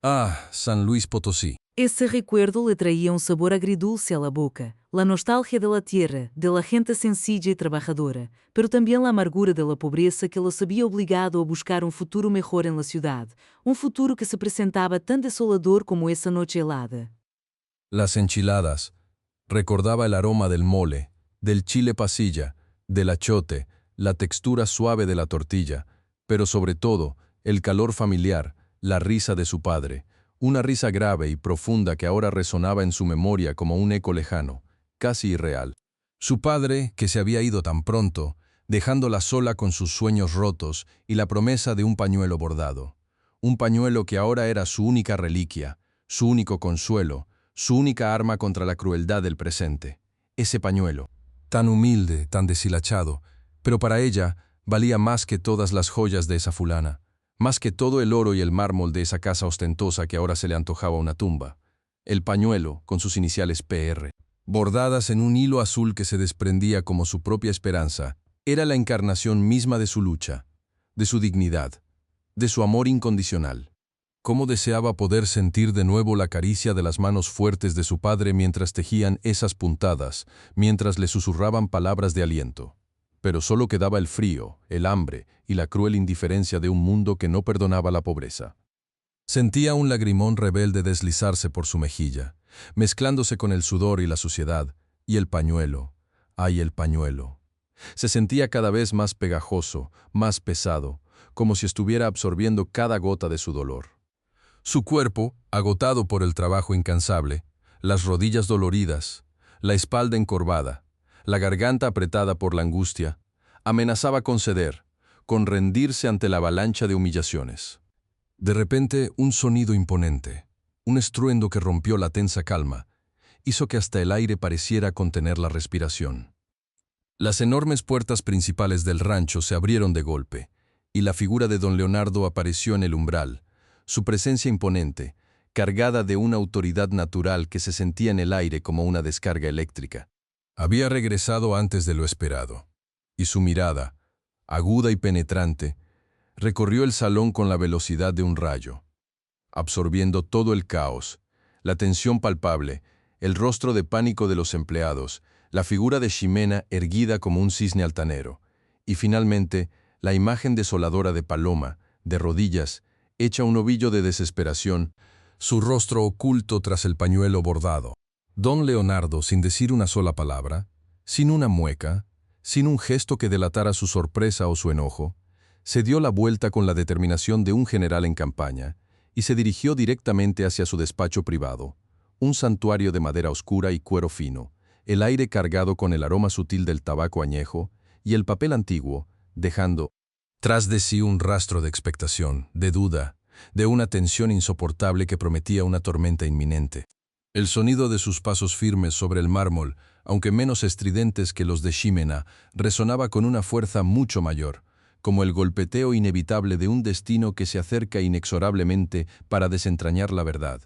Ah, San Luis Potosí. Esse recuerdo le traía um sabor agridulce à la boca, la nostalgia de la tierra, de la gente sencilla e trabajadora, pero também la amargura de la pobreza que lo sabia obrigado a buscar um futuro mejor en la ciudad, um futuro que se presentaba tan desolador como esa noche helada. Las enchiladas. Recordaba el aroma del mole, del chile pasilla, del achote, la textura suave de la tortilla, pero sobre todo, el calor familiar, la risa de su padre, una risa grave y profunda que ahora resonaba en su memoria como un eco lejano, casi irreal. Su padre, que se había ido tan pronto, dejándola sola con sus sueños rotos y la promesa de un pañuelo bordado. Un pañuelo que ahora era su única reliquia, su único consuelo, su única arma contra la crueldad del presente. Ese pañuelo, tan humilde, tan deshilachado, pero para ella valía más que todas las joyas de esa fulana, más que todo el oro y el mármol de esa casa ostentosa que ahora se le antojaba una tumba. El pañuelo, con sus iniciales PR, bordadas en un hilo azul que se desprendía como su propia esperanza, era la encarnación misma de su lucha, de su dignidad, de su amor incondicional. Cómo deseaba poder sentir de nuevo la caricia de las manos fuertes de su padre mientras tejían esas puntadas, mientras le susurraban palabras de aliento. Pero solo quedaba el frío, el hambre y la cruel indiferencia de un mundo que no perdonaba la pobreza. Sentía un lagrimón rebelde deslizarse por su mejilla, mezclándose con el sudor y la suciedad, y el pañuelo, ¡ay, el pañuelo! Se sentía cada vez más pegajoso, más pesado, como si estuviera absorbiendo cada gota de su dolor. Su cuerpo, agotado por el trabajo incansable, las rodillas doloridas, la espalda encorvada, la garganta apretada por la angustia, amenazaba con ceder, con rendirse ante la avalancha de humillaciones. De repente, un sonido imponente, un estruendo que rompió la tensa calma, hizo que hasta el aire pareciera contener la respiración. Las enormes puertas principales del rancho se abrieron de golpe, y la figura de don Leonardo apareció en el umbral, su presencia imponente, cargada de una autoridad natural que se sentía en el aire como una descarga eléctrica. Había regresado antes de lo esperado, y su mirada, aguda y penetrante, recorrió el salón con la velocidad de un rayo, absorbiendo todo el caos, la tensión palpable, el rostro de pánico de los empleados, la figura de Ximena erguida como un cisne altanero, y finalmente la imagen desoladora de Paloma, de rodillas, hecha un ovillo de desesperación, su rostro oculto tras el pañuelo bordado. Don Leonardo, sin decir una sola palabra, sin una mueca, sin un gesto que delatara su sorpresa o su enojo, se dio la vuelta con la determinación de un general en campaña y se dirigió directamente hacia su despacho privado, un santuario de madera oscura y cuero fino, el aire cargado con el aroma sutil del tabaco añejo y el papel antiguo, dejando tras de sí un rastro de expectación, de duda, de una tensión insoportable que prometía una tormenta inminente. El sonido de sus pasos firmes sobre el mármol, aunque menos estridentes que los de Ximena, resonaba con una fuerza mucho mayor, como el golpeteo inevitable de un destino que se acerca inexorablemente para desentrañar la verdad.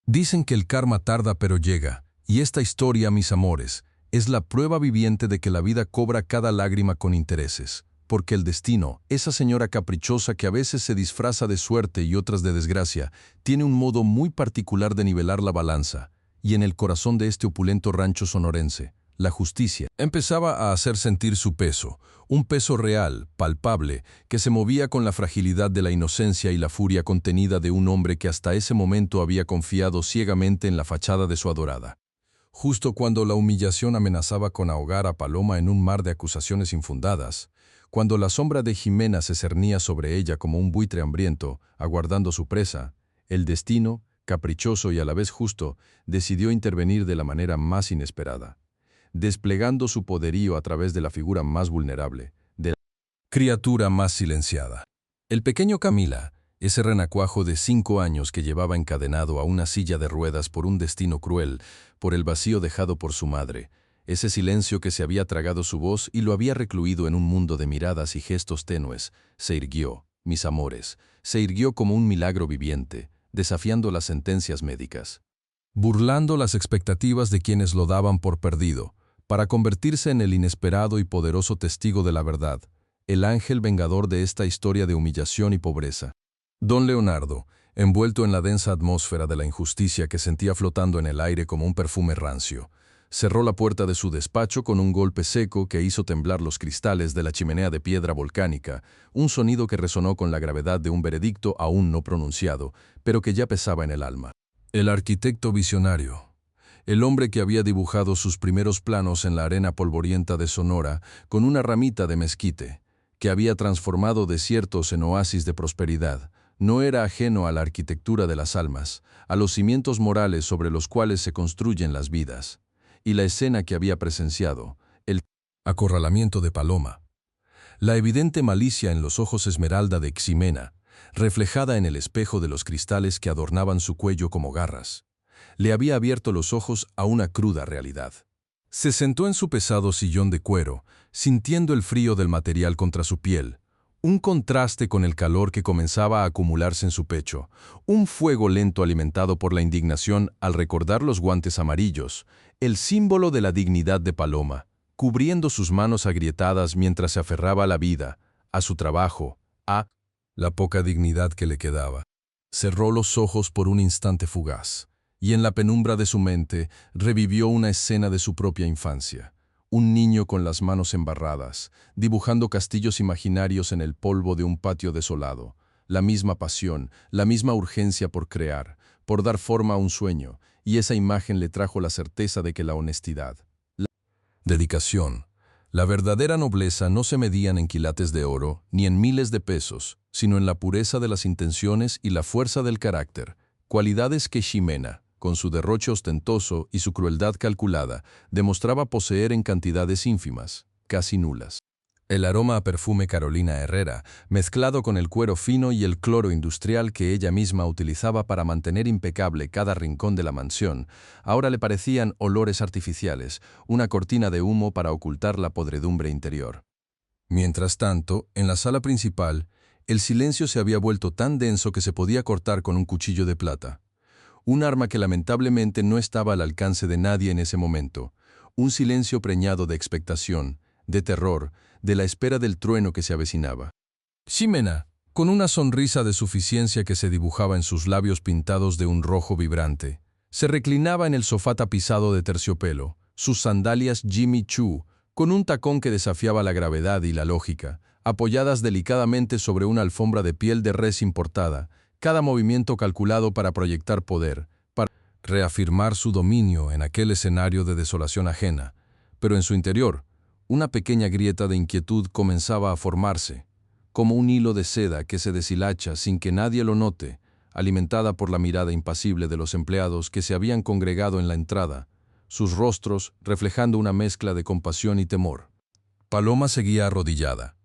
Dicen que el karma tarda pero llega, y esta historia, mis amores, es la prueba viviente de que la vida cobra cada lágrima con intereses, porque el destino, esa señora caprichosa que a veces se disfraza de suerte y otras de desgracia, tiene un modo muy particular de nivelar la balanza, y en el corazón de este opulento rancho sonorense, la justicia empezaba a hacer sentir su peso, un peso real, palpable, que se movía con la fragilidad de la inocencia y la furia contenida de un hombre que hasta ese momento había confiado ciegamente en la fachada de su adorada. Justo cuando la humillación amenazaba con ahogar a Paloma en un mar de acusaciones infundadas, cuando la sombra de Ximena se cernía sobre ella como un buitre hambriento, aguardando su presa, el destino, caprichoso y a la vez justo, decidió intervenir de la manera más inesperada, desplegando su poderío a través de la figura más vulnerable, de la criatura más silenciada. El pequeño Camila, ese renacuajo de 5 años que llevaba encadenado a una silla de ruedas por un destino cruel, por el vacío dejado por su madre, ese silencio que se había tragado su voz y lo había recluido en un mundo de miradas y gestos tenues, se irguió, mis amores, se irguió como un milagro viviente, desafiando las sentencias médicas, burlando las expectativas de quienes lo daban por perdido, para convertirse en el inesperado y poderoso testigo de la verdad, el ángel vengador de esta historia de humillación y pobreza. Don Leonardo, envuelto en la densa atmósfera de la injusticia que sentía flotando en el aire como un perfume rancio, cerró la puerta de su despacho con un golpe seco que hizo temblar los cristales de la chimenea de piedra volcánica, un sonido que resonó con la gravedad de un veredicto aún no pronunciado, pero que ya pesaba en el alma. El arquitecto visionario, el hombre que había dibujado sus primeros planos en la arena polvorienta de Sonora con una ramita de mezquite, que había transformado desiertos en oasis de prosperidad, no era ajeno a la arquitectura de las almas, a los cimientos morales sobre los cuales se construyen las vidas. Y la escena que había presenciado, el acorralamiento de Paloma, la evidente malicia en los ojos esmeralda de Ximena, reflejada en el espejo de los cristales que adornaban su cuello como garras, le había abierto los ojos a una cruda realidad. Se sentó en su pesado sillón de cuero, sintiendo el frío del material contra su piel, un contraste con el calor que comenzaba a acumularse en su pecho, un fuego lento alimentado por la indignación al recordar los guantes amarillos, el símbolo de la dignidad de Paloma, cubriendo sus manos agrietadas mientras se aferraba a la vida, a su trabajo, a la poca dignidad que le quedaba. Cerró los ojos por un instante fugaz, y en la penumbra de su mente revivió una escena de su propia infancia. Un niño con las manos embarradas, dibujando castillos imaginarios en el polvo de un patio desolado. La misma pasión, la misma urgencia por crear, por dar forma a un sueño, y esa imagen le trajo la certeza de que la honestidad, la dedicación, la verdadera nobleza no se medían en quilates de oro ni en miles de pesos, sino en la pureza de las intenciones y la fuerza del carácter, cualidades que Ximena, con su derroche ostentoso y su crueldad calculada, demostraba poseer en cantidades ínfimas, casi nulas. El aroma a perfume Carolina Herrera, mezclado con el cuero fino y el cloro industrial que ella misma utilizaba para mantener impecable cada rincón de la mansión, ahora le parecían olores artificiales, una cortina de humo para ocultar la podredumbre interior. Mientras tanto, en la sala principal, el silencio se había vuelto tan denso que se podía cortar con un cuchillo de plata. Un arma que lamentablemente no estaba al alcance de nadie en ese momento, un silencio preñado de expectación, de terror, de la espera del trueno que se avecinaba. Ximena, con una sonrisa de suficiencia que se dibujaba en sus labios pintados de un rojo vibrante, se reclinaba en el sofá tapizado de terciopelo, sus sandalias Jimmy Choo, con un tacón que desafiaba la gravedad y la lógica, apoyadas delicadamente sobre una alfombra de piel de res importada, cada movimiento calculado para proyectar poder, para reafirmar su dominio en aquel escenario de desolación ajena. Pero en su interior, una pequeña grieta de inquietud comenzaba a formarse, como un hilo de seda que se deshilacha sin que nadie lo note, alimentada por la mirada impasible de los empleados que se habían congregado en la entrada, sus rostros reflejando una mezcla de compasión y temor. Paloma seguía arrodillada,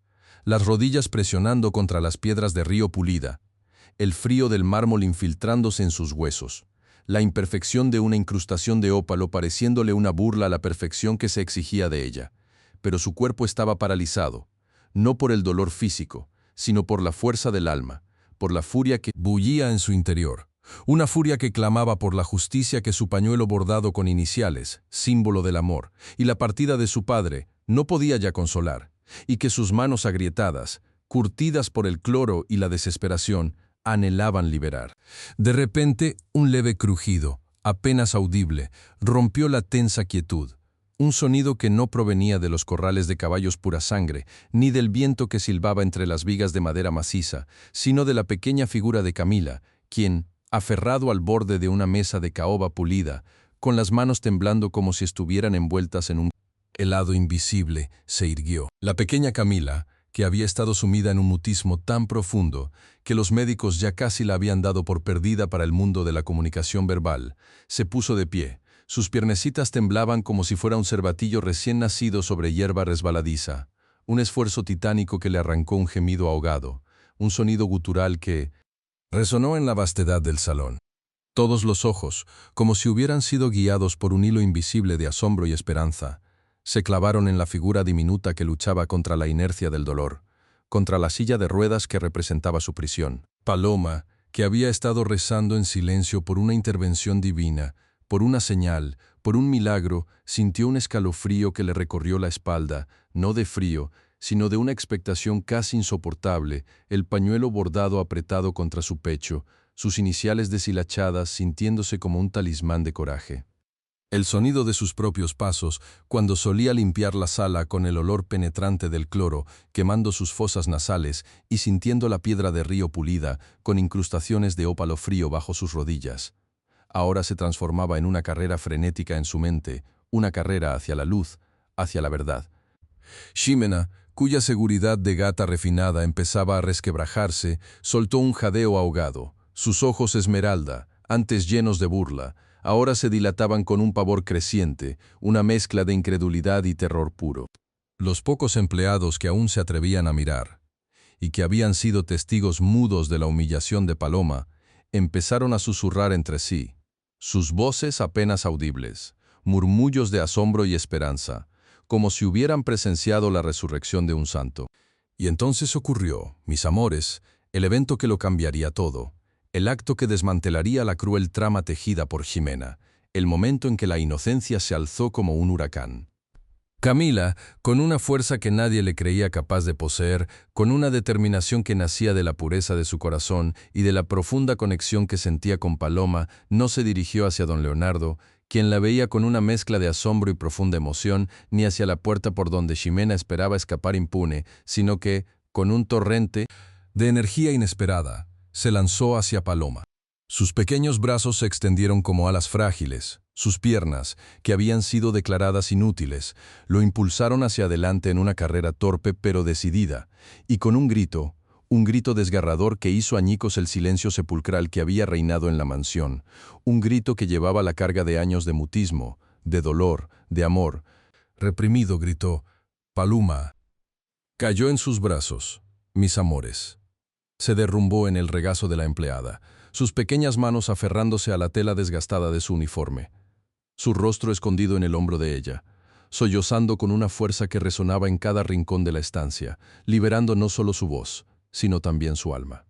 las rodillas presionando contra las piedras de río pulida, el frío del mármol infiltrándose en sus huesos, la imperfección de una incrustación de ópalo pareciéndole una burla a la perfección que se exigía de ella. Pero su cuerpo estaba paralizado, no por el dolor físico, sino por la fuerza del alma, por la furia que bullía en su interior. Una furia que clamaba por la justicia que su pañuelo bordado con iniciales, símbolo del amor, y la partida de su padre, no podía ya consolar, y que sus manos agrietadas, curtidas por el cloro y la desesperación, anhelaban liberar. De repente, un leve crujido, apenas audible, rompió la tensa quietud. Un sonido que no provenía de los corrales de caballos pura sangre, ni del viento que silbaba entre las vigas de madera maciza, sino de la pequeña figura de Camila, quien, aferrado al borde de una mesa de caoba pulida, con las manos temblando como si estuvieran envueltas en un helado invisible, se irguió. La pequeña Camila, que había estado sumida en un mutismo tan profundo que los médicos ya casi la habían dado por perdida para el mundo de la comunicación verbal, se puso de pie. Sus piernecitas temblaban como si fuera un cervatillo recién nacido sobre hierba resbaladiza, un esfuerzo titánico que le arrancó un gemido ahogado, un sonido gutural que resonó en la vastedad del salón. Todos los ojos, como si hubieran sido guiados por un hilo invisible de asombro y esperanza, se clavaron en la figura diminuta que luchaba contra la inercia del dolor, contra la silla de ruedas que representaba su prisión. Paloma, que había estado rezando en silencio por una intervención divina, por una señal, por un milagro, sintió un escalofrío que le recorrió la espalda, no de frío, sino de una expectación casi insoportable, el pañuelo bordado apretado contra su pecho, sus iniciales deshilachadas sintiéndose como un talismán de coraje. El sonido de sus propios pasos, cuando solía limpiar la sala con el olor penetrante del cloro, quemando sus fosas nasales y sintiendo la piedra de río pulida, con incrustaciones de ópalo frío bajo sus rodillas. Ahora se transformaba en una carrera frenética en su mente, una carrera hacia la luz, hacia la verdad. Ximena, cuya seguridad de gata refinada empezaba a resquebrajarse, soltó un jadeo ahogado. Sus ojos esmeralda, antes llenos de burla, ahora se dilataban con un pavor creciente, una mezcla de incredulidad y terror puro. Los pocos empleados que aún se atrevían a mirar, y que habían sido testigos mudos de la humillación de Paloma, empezaron a susurrar entre sí, sus voces apenas audibles, murmullos de asombro y esperanza, como si hubieran presenciado la resurrección de un santo. Y entonces ocurrió, mis amores, el evento que lo cambiaría todo, el acto que desmantelaría la cruel trama tejida por Ximena, el momento en que la inocencia se alzó como un huracán. Camila, con una fuerza que nadie le creía capaz de poseer, con una determinación que nacía de la pureza de su corazón y de la profunda conexión que sentía con Paloma, no se dirigió hacia don Leonardo, quien la veía con una mezcla de asombro y profunda emoción, ni hacia la puerta por donde Ximena esperaba escapar impune, sino que, con un torrente de energía inesperada, se lanzó hacia Paloma. Sus pequeños brazos se extendieron como alas frágiles. Sus piernas, que habían sido declaradas inútiles, lo impulsaron hacia adelante en una carrera torpe pero decidida, y con un grito desgarrador que hizo añicos el silencio sepulcral que había reinado en la mansión, un grito que llevaba la carga de años de mutismo, de dolor, de amor. Reprimido gritó, «Paloma». Cayó en sus brazos, mis amores. Se derrumbó en el regazo de la empleada, sus pequeñas manos aferrándose a la tela desgastada de su uniforme, su rostro escondido en el hombro de ella, sollozando con una fuerza que resonaba en cada rincón de la estancia, liberando no solo su voz, sino también su alma.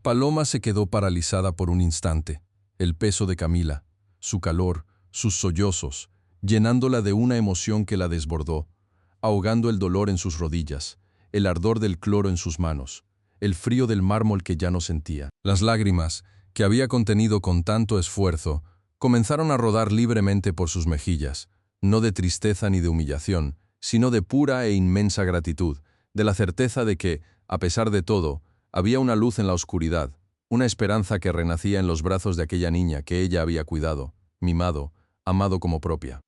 Paloma se quedó paralizada por un instante, el peso de Camila, su calor, sus sollozos, llenándola de una emoción que la desbordó, ahogando el dolor en sus rodillas, el ardor del cloro en sus manos, el frío del mármol que ya no sentía. Las lágrimas, que había contenido con tanto esfuerzo, comenzaron a rodar libremente por sus mejillas, no de tristeza ni de humillación, sino de pura e inmensa gratitud, de la certeza de que, a pesar de todo, había una luz en la oscuridad, una esperanza que renacía en los brazos de aquella niña que ella había cuidado, mimado, amado como propia.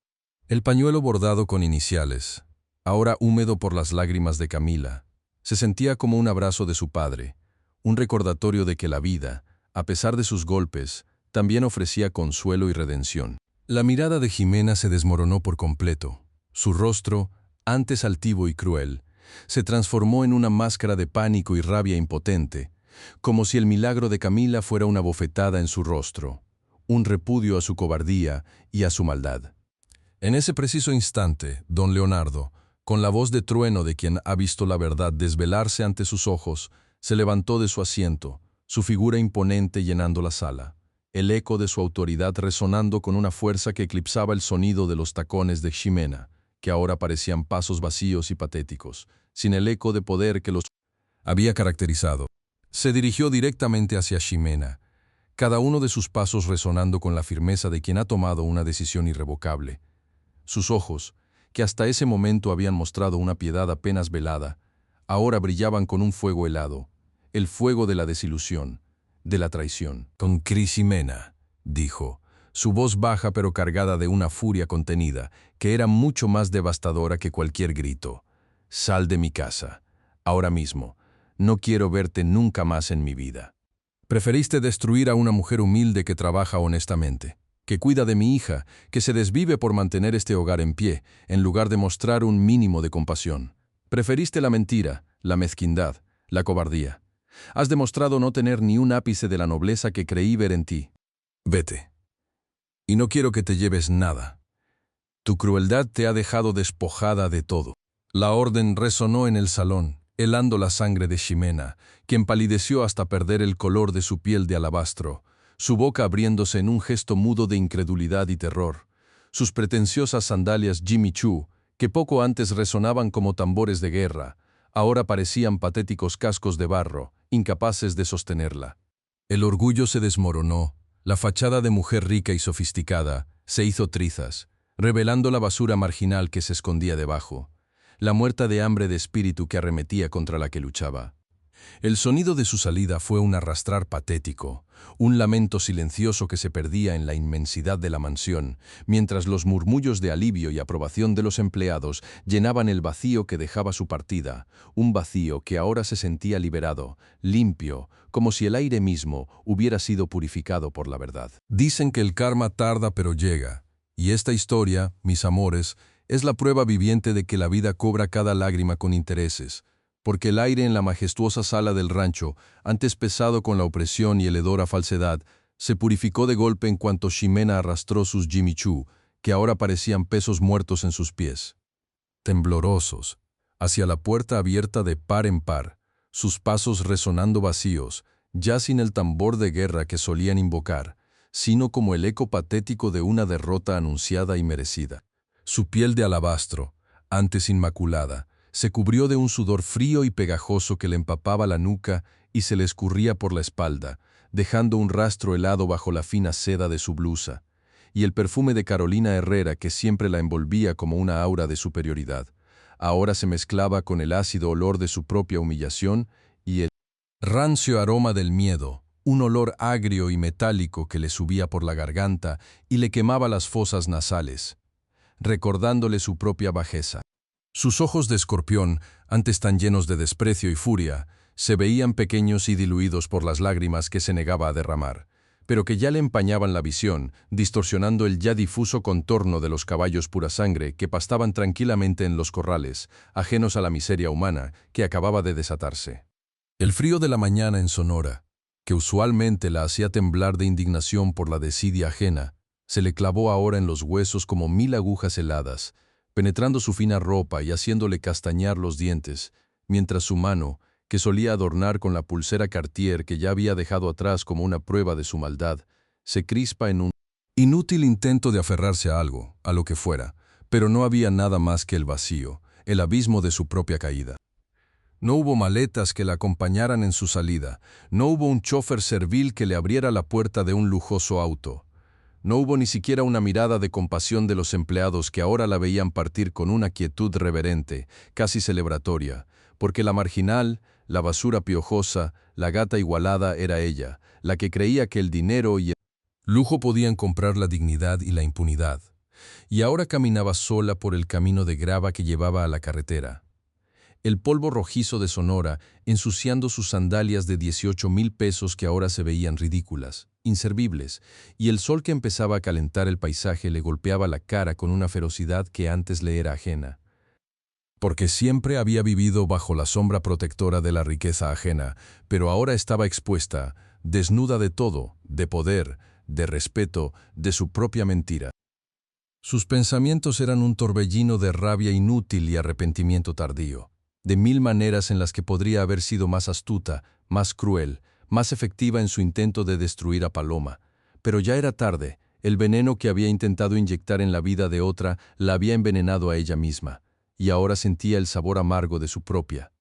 El pañuelo bordado con iniciales, ahora húmedo por las lágrimas de Camila, se sentía como un abrazo de su padre, un recordatorio de que la vida, a pesar de sus golpes, también ofrecía consuelo y redención. La mirada de Ximena se desmoronó por completo. Su rostro, antes altivo y cruel, se transformó en una máscara de pánico y rabia impotente, como si el milagro de Camila fuera una bofetada en su rostro, un repudio a su cobardía y a su maldad. En ese preciso instante, don Leonardo, con la voz de trueno de quien ha visto la verdad desvelarse ante sus ojos, se levantó de su asiento, su figura imponente llenando la sala, el eco de su autoridad resonando con una fuerza que eclipsaba el sonido de los tacones de Ximena, que ahora parecían pasos vacíos y patéticos, sin el eco de poder que los había caracterizado. Se dirigió directamente hacia Ximena, cada uno de sus pasos resonando con la firmeza de quien ha tomado una decisión irrevocable. Sus ojos, que hasta ese momento habían mostrado una piedad apenas velada, ahora brillaban con un fuego helado, el fuego de la desilusión, de la traición. «Con Ximena», dijo, su voz baja pero cargada de una furia contenida, que era mucho más devastadora que cualquier grito. «Sal de mi casa, ahora mismo. No quiero verte nunca más en mi vida. Preferiste destruir a una mujer humilde que trabaja honestamente, que cuida de mi hija, que se desvive por mantener este hogar en pie, en lugar de mostrar un mínimo de compasión. Preferiste la mentira, la mezquindad, la cobardía. Has demostrado no tener ni un ápice de la nobleza que creí ver en ti. Vete. Y no quiero que te lleves nada. Tu crueldad te ha dejado despojada de todo». La orden resonó en el salón, helando la sangre de Ximena, quien palideció hasta perder el color de su piel de alabastro, su boca abriéndose en un gesto mudo de incredulidad y terror. Sus pretenciosas sandalias Jimmy Choo, que poco antes resonaban como tambores de guerra, ahora parecían patéticos cascos de barro, incapaces de sostenerla. El orgullo se desmoronó, la fachada de mujer rica y sofisticada se hizo trizas, revelando la basura marginal que se escondía debajo, la muerta de hambre de espíritu que arremetía contra la que luchaba. El sonido de su salida fue un arrastrar patético, un lamento silencioso que se perdía en la inmensidad de la mansión, mientras los murmullos de alivio y aprobación de los empleados llenaban el vacío que dejaba su partida, un vacío que ahora se sentía liberado, limpio, como si el aire mismo hubiera sido purificado por la verdad. Dicen que el karma tarda pero llega, y esta historia, mis amores, es la prueba viviente de que la vida cobra cada lágrima con intereses, porque el aire en la majestuosa sala del rancho, antes pesado con la opresión y el hedor a falsedad, se purificó de golpe en cuanto Ximena arrastró sus Jimmy Choo, que ahora parecían pesos muertos en sus pies. Temblorosos, hacia la puerta abierta de par en par, sus pasos resonando vacíos, ya sin el tambor de guerra que solían invocar, sino como el eco patético de una derrota anunciada y merecida. Su piel de alabastro, antes inmaculada, se cubrió de un sudor frío y pegajoso que le empapaba la nuca y se le escurría por la espalda, dejando un rastro helado bajo la fina seda de su blusa, y el perfume de Carolina Herrera que siempre la envolvía como una aura de superioridad, ahora se mezclaba con el ácido olor de su propia humillación y el rancio aroma del miedo, un olor agrio y metálico que le subía por la garganta y le quemaba las fosas nasales, recordándole su propia bajeza. Sus ojos de escorpión, antes tan llenos de desprecio y furia, se veían pequeños y diluidos por las lágrimas que se negaba a derramar, pero que ya le empañaban la visión, distorsionando el ya difuso contorno de los caballos pura sangre que pastaban tranquilamente en los corrales, ajenos a la miseria humana que acababa de desatarse. El frío de la mañana en Sonora, que usualmente la hacía temblar de indignación por la desidia ajena, se le clavó ahora en los huesos como 1000 agujas heladas, penetrando su fina ropa y haciéndole castañar los dientes, mientras su mano, que solía adornar con la pulsera Cartier que ya había dejado atrás como una prueba de su maldad, se crispa en un inútil intento de aferrarse a algo, a lo que fuera, pero no había nada más que el vacío, el abismo de su propia caída. No hubo maletas que la acompañaran en su salida, no hubo un chofer servil que le abriera la puerta de un lujoso auto. No hubo ni siquiera una mirada de compasión de los empleados que ahora la veían partir con una quietud reverente, casi celebratoria, porque la marginal, la basura piojosa, la gata igualada era ella, la que creía que el dinero y el lujo podían comprar la dignidad y la impunidad. Y ahora caminaba sola por el camino de grava que llevaba a la carretera. El polvo rojizo de Sonora ensuciando sus sandalias de 18,000 pesos que ahora se veían ridículas, inservibles, y el sol que empezaba a calentar el paisaje le golpeaba la cara con una ferocidad que antes le era ajena. Porque siempre había vivido bajo la sombra protectora de la riqueza ajena, pero ahora estaba expuesta, desnuda de todo, de poder, de respeto, de su propia mentira. Sus pensamientos eran un torbellino de rabia inútil y arrepentimiento tardío, de 1000 maneras en las que podría haber sido más astuta, más cruel, más efectiva en su intento de destruir a Paloma. Pero ya era tarde, el veneno que había intentado inyectar en la vida de otra la había envenenado a ella misma, y ahora sentía el sabor amargo de su propia.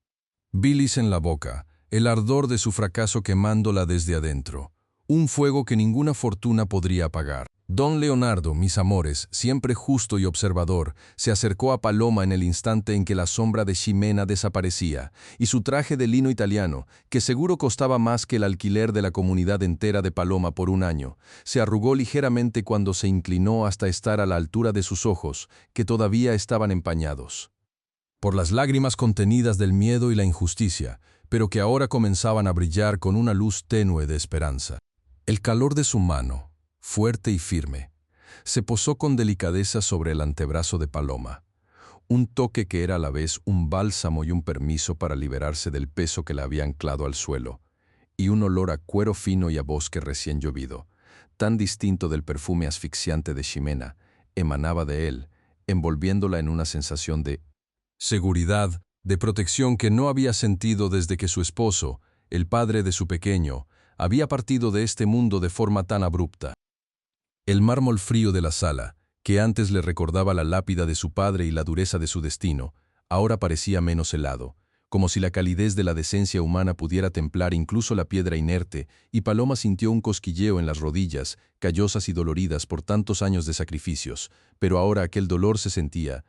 Bilis en la boca, el ardor de su fracaso quemándola desde adentro, un fuego que ninguna fortuna podría apagar. Don Leonardo, mis amores, siempre justo y observador, se acercó a Paloma en el instante en que la sombra de Ximena desaparecía, y su traje de lino italiano, que seguro costaba más que el alquiler de la comunidad entera de Paloma por un año, se arrugó ligeramente cuando se inclinó hasta estar a la altura de sus ojos, que todavía estaban empañados por las lágrimas contenidas del miedo y la injusticia, pero que ahora comenzaban a brillar con una luz tenue de esperanza. El calor de su mano, fuerte y firme, se posó con delicadeza sobre el antebrazo de Paloma, un toque que era a la vez un bálsamo y un permiso para liberarse del peso que la había anclado al suelo, y un olor a cuero fino y a bosque recién llovido, tan distinto del perfume asfixiante de Ximena, emanaba de él, envolviéndola en una sensación de seguridad, de protección que no había sentido desde que su esposo, el padre de su pequeño, había partido de este mundo de forma tan abrupta. El mármol frío de la sala, que antes le recordaba la lápida de su padre y la dureza de su destino, ahora parecía menos helado, como si la calidez de la decencia humana pudiera templar incluso la piedra inerte, y Paloma sintió un cosquilleo en las rodillas, callosas y doloridas por tantos años de sacrificios, pero ahora aquel dolor se sentía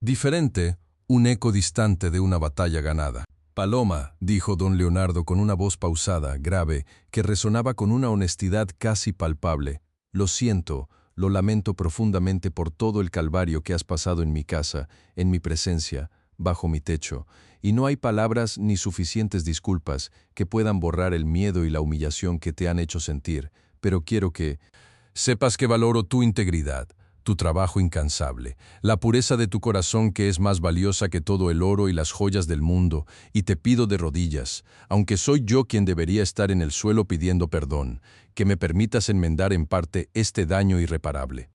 diferente, un eco distante de una batalla ganada. Paloma, dijo don Leonardo con una voz pausada, grave, que resonaba con una honestidad casi palpable. Lo siento, lo lamento profundamente por todo el calvario que has pasado en mi casa, en mi presencia, bajo mi techo, y no hay palabras ni suficientes disculpas que puedan borrar el miedo y la humillación que te han hecho sentir, pero quiero que sepas que valoro tu integridad, tu trabajo incansable, la pureza de tu corazón que es más valiosa que todo el oro y las joyas del mundo, y te pido de rodillas, aunque soy yo quien debería estar en el suelo pidiendo perdón, que me permitas enmendar en parte este daño irreparable.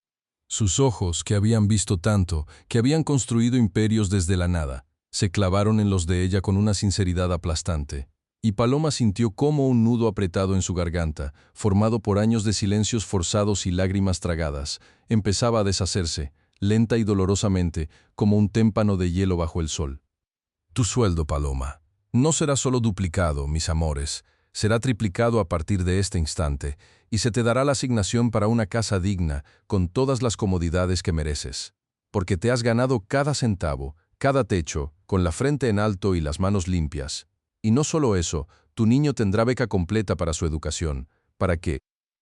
Sus ojos, que habían visto tanto, que habían construido imperios desde la nada, se clavaron en los de ella con una sinceridad aplastante. Y Paloma sintió como un nudo apretado en su garganta, formado por años de silencios forzados y lágrimas tragadas, empezaba a deshacerse, lenta y dolorosamente, como un témpano de hielo bajo el sol. Tu sueldo, Paloma, no será solo duplicado, mis amores, será triplicado a partir de este instante, y se te dará la asignación para una casa digna, con todas las comodidades que mereces. Porque te has ganado cada centavo, cada techo, con la frente en alto y las manos limpias. Y no solo eso, tu niño tendrá beca completa para su educación, para que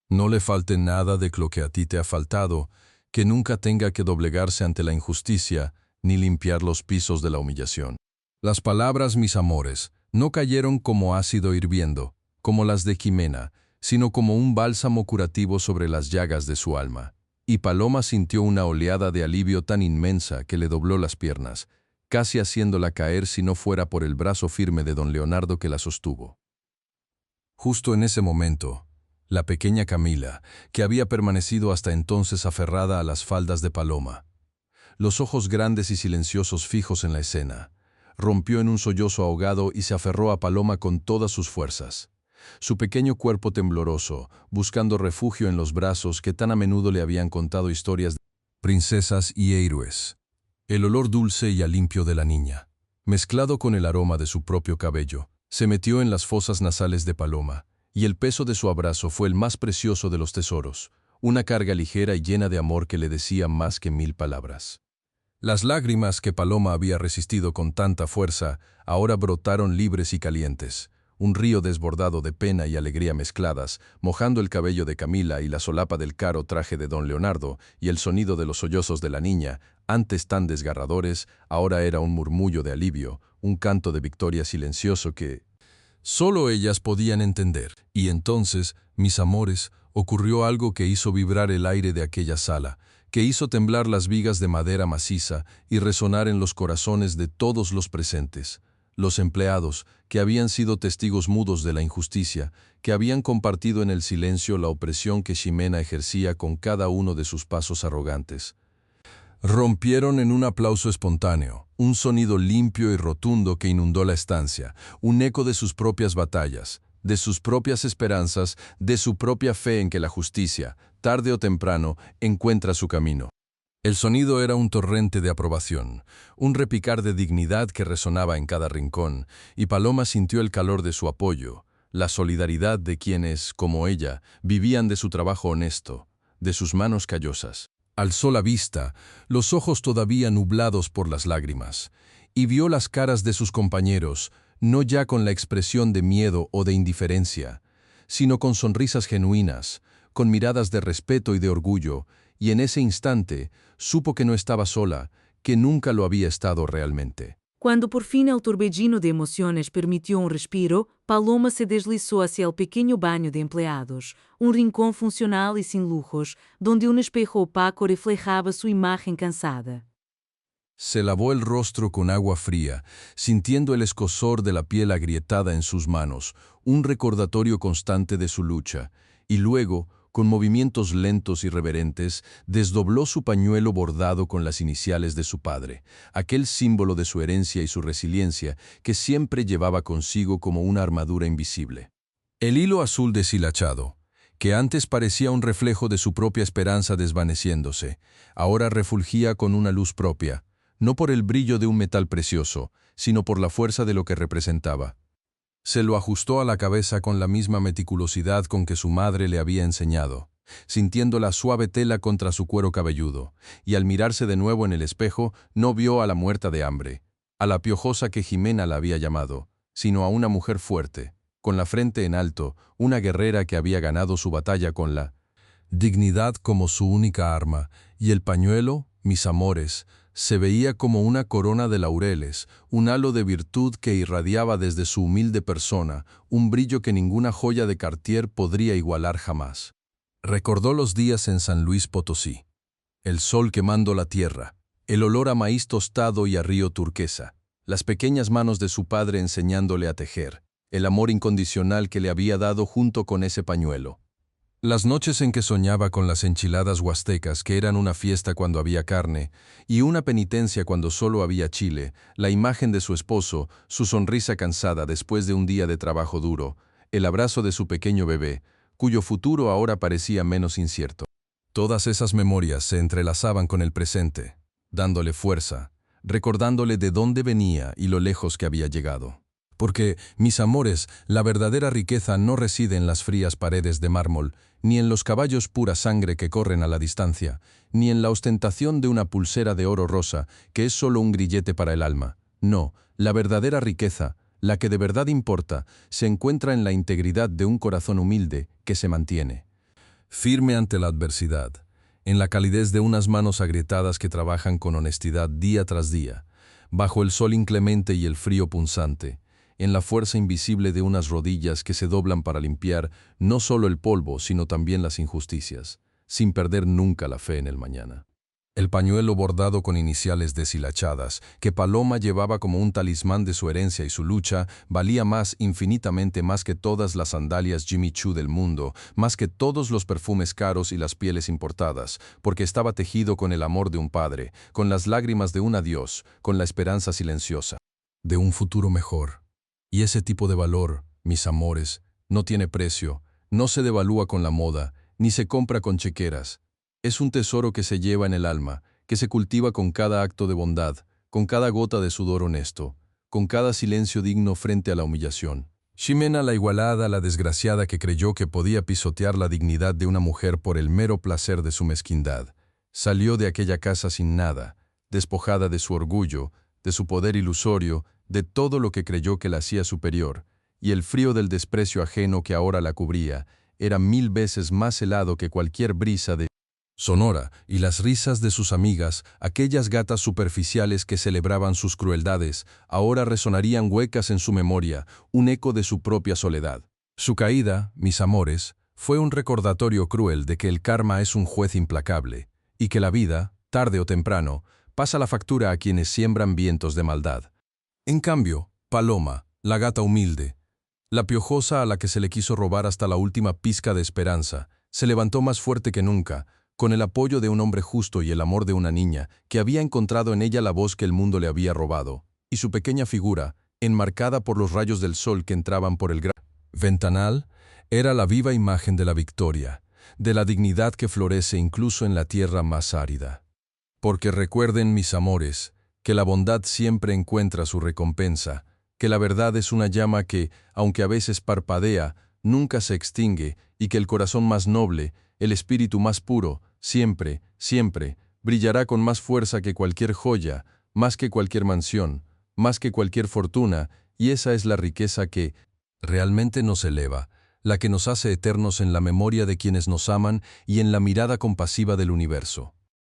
no le falte nada de lo que a ti te ha faltado, que nunca tenga que doblegarse ante la injusticia, ni limpiar los pisos de la humillación. Las palabras, mis amores, no cayeron como ácido hirviendo, como las de Ximena, sino como un bálsamo curativo sobre las llagas de su alma. Y Paloma sintió una oleada de alivio tan inmensa que le dobló las piernas, casi haciéndola caer si no fuera por el brazo firme de don Leonardo que la sostuvo. Justo en ese momento, la pequeña Camila, que había permanecido hasta entonces aferrada a las faldas de Paloma, los ojos grandes y silenciosos fijos en la escena, rompió en un sollozo ahogado y se aferró a Paloma con todas sus fuerzas. Su pequeño cuerpo tembloroso, buscando refugio en los brazos que tan a menudo le habían contado historias de princesas y héroes. El olor dulce y a limpio de la niña, mezclado con el aroma de su propio cabello, se metió en las fosas nasales de Paloma, y el peso de su abrazo fue el más precioso de los tesoros, una carga ligera y llena de amor que le decía más que 1000 palabras. Las lágrimas que Paloma había resistido con tanta fuerza ahora brotaron libres y calientes, un río desbordado de pena y alegría mezcladas, mojando el cabello de Camila y la solapa del caro traje de don Leonardo, y el sonido de los sollozos de la niña, antes tan desgarradores, ahora era un murmullo de alivio, un canto de victoria silencioso que solo ellas podían entender. Y entonces, mis amores, ocurrió algo que hizo vibrar el aire de aquella sala, que hizo temblar las vigas de madera maciza y resonar en los corazones de todos los presentes. Los empleados, que habían sido testigos mudos de la injusticia, que habían compartido en el silencio la opresión que Ximena ejercía con cada uno de sus pasos arrogantes, rompieron en un aplauso espontáneo, un sonido limpio y rotundo que inundó la estancia, un eco de sus propias batallas, de sus propias esperanzas, de su propia fe en que la justicia, tarde o temprano, encuentra su camino. El sonido era un torrente de aprobación, un repicar de dignidad que resonaba en cada rincón, y Paloma sintió el calor de su apoyo, la solidaridad de quienes, como ella, vivían de su trabajo honesto, de sus manos callosas. Alzó la vista, los ojos todavía nublados por las lágrimas, y vio las caras de sus compañeros, no ya con la expresión de miedo o de indiferencia, sino con sonrisas genuinas, con miradas de respeto y de orgullo, y en ese instante supo que no estaba sola, que nunca lo había estado realmente. Quando por fim el torbellino de emociones permitió un respiro, Paloma se deslizó hacia el pequeño baño de empleados, un rincón funcional y sin lujos, donde un espejo opaco reflejaba su imagen cansada. Se lavó el rostro con agua fría, sintiendo el escozor de la piel agrietada en sus manos, un recordatorio constante de su lucha, y luego, con movimientos lentos y reverentes, desdobló su pañuelo bordado con las iniciales de su padre, aquel símbolo de su herencia y su resiliencia que siempre llevaba consigo como una armadura invisible. El hilo azul deshilachado, que antes parecía un reflejo de su propia esperanza desvaneciéndose, ahora refulgía con una luz propia, no por el brillo de un metal precioso, sino por la fuerza de lo que representaba. Se lo ajustó a la cabeza con la misma meticulosidad con que su madre le había enseñado, sintiendo la suave tela contra su cuero cabelludo, y al mirarse de nuevo en el espejo no vio a la muerta de hambre, a la piojosa que Ximena la había llamado, sino a una mujer fuerte, con la frente en alto, una guerrera que había ganado su batalla con la dignidad como su única arma, y el pañuelo, mis amores, se veía como una corona de laureles, un halo de virtud que irradiaba desde su humilde persona, un brillo que ninguna joya de Cartier podría igualar jamás. Recordó los días en San Luis Potosí, el sol quemando la tierra, el olor a maíz tostado y a río turquesa, las pequeñas manos de su padre enseñándole a tejer, el amor incondicional que le había dado junto con ese pañuelo. Las noches en que soñaba con las enchiladas huastecas, que eran una fiesta cuando había carne, y una penitencia cuando solo había chile, la imagen de su esposo, su sonrisa cansada después de un día de trabajo duro, el abrazo de su pequeño bebé, cuyo futuro ahora parecía menos incierto. Todas esas memorias se entrelazaban con el presente, dándole fuerza, recordándole de dónde venía y lo lejos que había llegado. Porque, mis amores, la verdadera riqueza no reside en las frías paredes de mármol, ni en los caballos pura sangre que corren a la distancia, ni en la ostentación de una pulsera de oro rosa, que es solo un grillete para el alma. No, la verdadera riqueza, la que de verdad importa, se encuentra en la integridad de un corazón humilde que se mantiene firme ante la adversidad, en la calidez de unas manos agrietadas que trabajan con honestidad día tras día, bajo el sol inclemente y el frío punzante, en la fuerza invisible de unas rodillas que se doblan para limpiar no solo el polvo, sino también las injusticias, sin perder nunca la fe en el mañana. El pañuelo bordado con iniciales deshilachadas, que Paloma llevaba como un talismán de su herencia y su lucha, valía más, infinitamente más que todas las sandalias Jimmy Choo del mundo, más que todos los perfumes caros y las pieles importadas, porque estaba tejido con el amor de un padre, con las lágrimas de un adiós, con la esperanza silenciosa de un futuro mejor. Y ese tipo de valor, mis amores, no tiene precio, no se devalúa con la moda, ni se compra con chequeras. Es un tesoro que se lleva en el alma, que se cultiva con cada acto de bondad, con cada gota de sudor honesto, con cada silencio digno frente a la humillación. Ximena la igualada, la desgraciada que creyó que podía pisotear la dignidad de una mujer por el mero placer de su mezquindad, salió de aquella casa sin nada, despojada de su orgullo, de su poder ilusorio, de todo lo que creyó que la hacía superior, y el frío del desprecio ajeno que ahora la cubría era 1000 veces más helado que cualquier brisa de Sonora, y las risas de sus amigas, aquellas gatas superficiales que celebraban sus crueldades, ahora resonarían huecas en su memoria, un eco de su propia soledad. Su caída, mis amores, fue un recordatorio cruel de que el karma es un juez implacable, y que la vida, tarde o temprano, pasa la factura a quienes siembran vientos de maldad. En cambio, Paloma, la gata humilde, la piojosa a la que se le quiso robar hasta la última pizca de esperanza, se levantó más fuerte que nunca, con el apoyo de un hombre justo y el amor de una niña, que había encontrado en ella la voz que el mundo le había robado, y su pequeña figura, enmarcada por los rayos del sol que entraban por el gran ventanal, era la viva imagen de la victoria, de la dignidad que florece incluso en la tierra más árida. Porque recuerden, mis amores, que la bondad siempre encuentra su recompensa, que la verdad es una llama que, aunque a veces parpadea, nunca se extingue, y que el corazón más noble, el espíritu más puro, siempre, siempre, brillará con más fuerza que cualquier joya, más que cualquier mansión, más que cualquier fortuna, y esa es la riqueza que realmente nos eleva, la que nos hace eternos en la memoria de quienes nos aman y en la mirada compasiva del universo.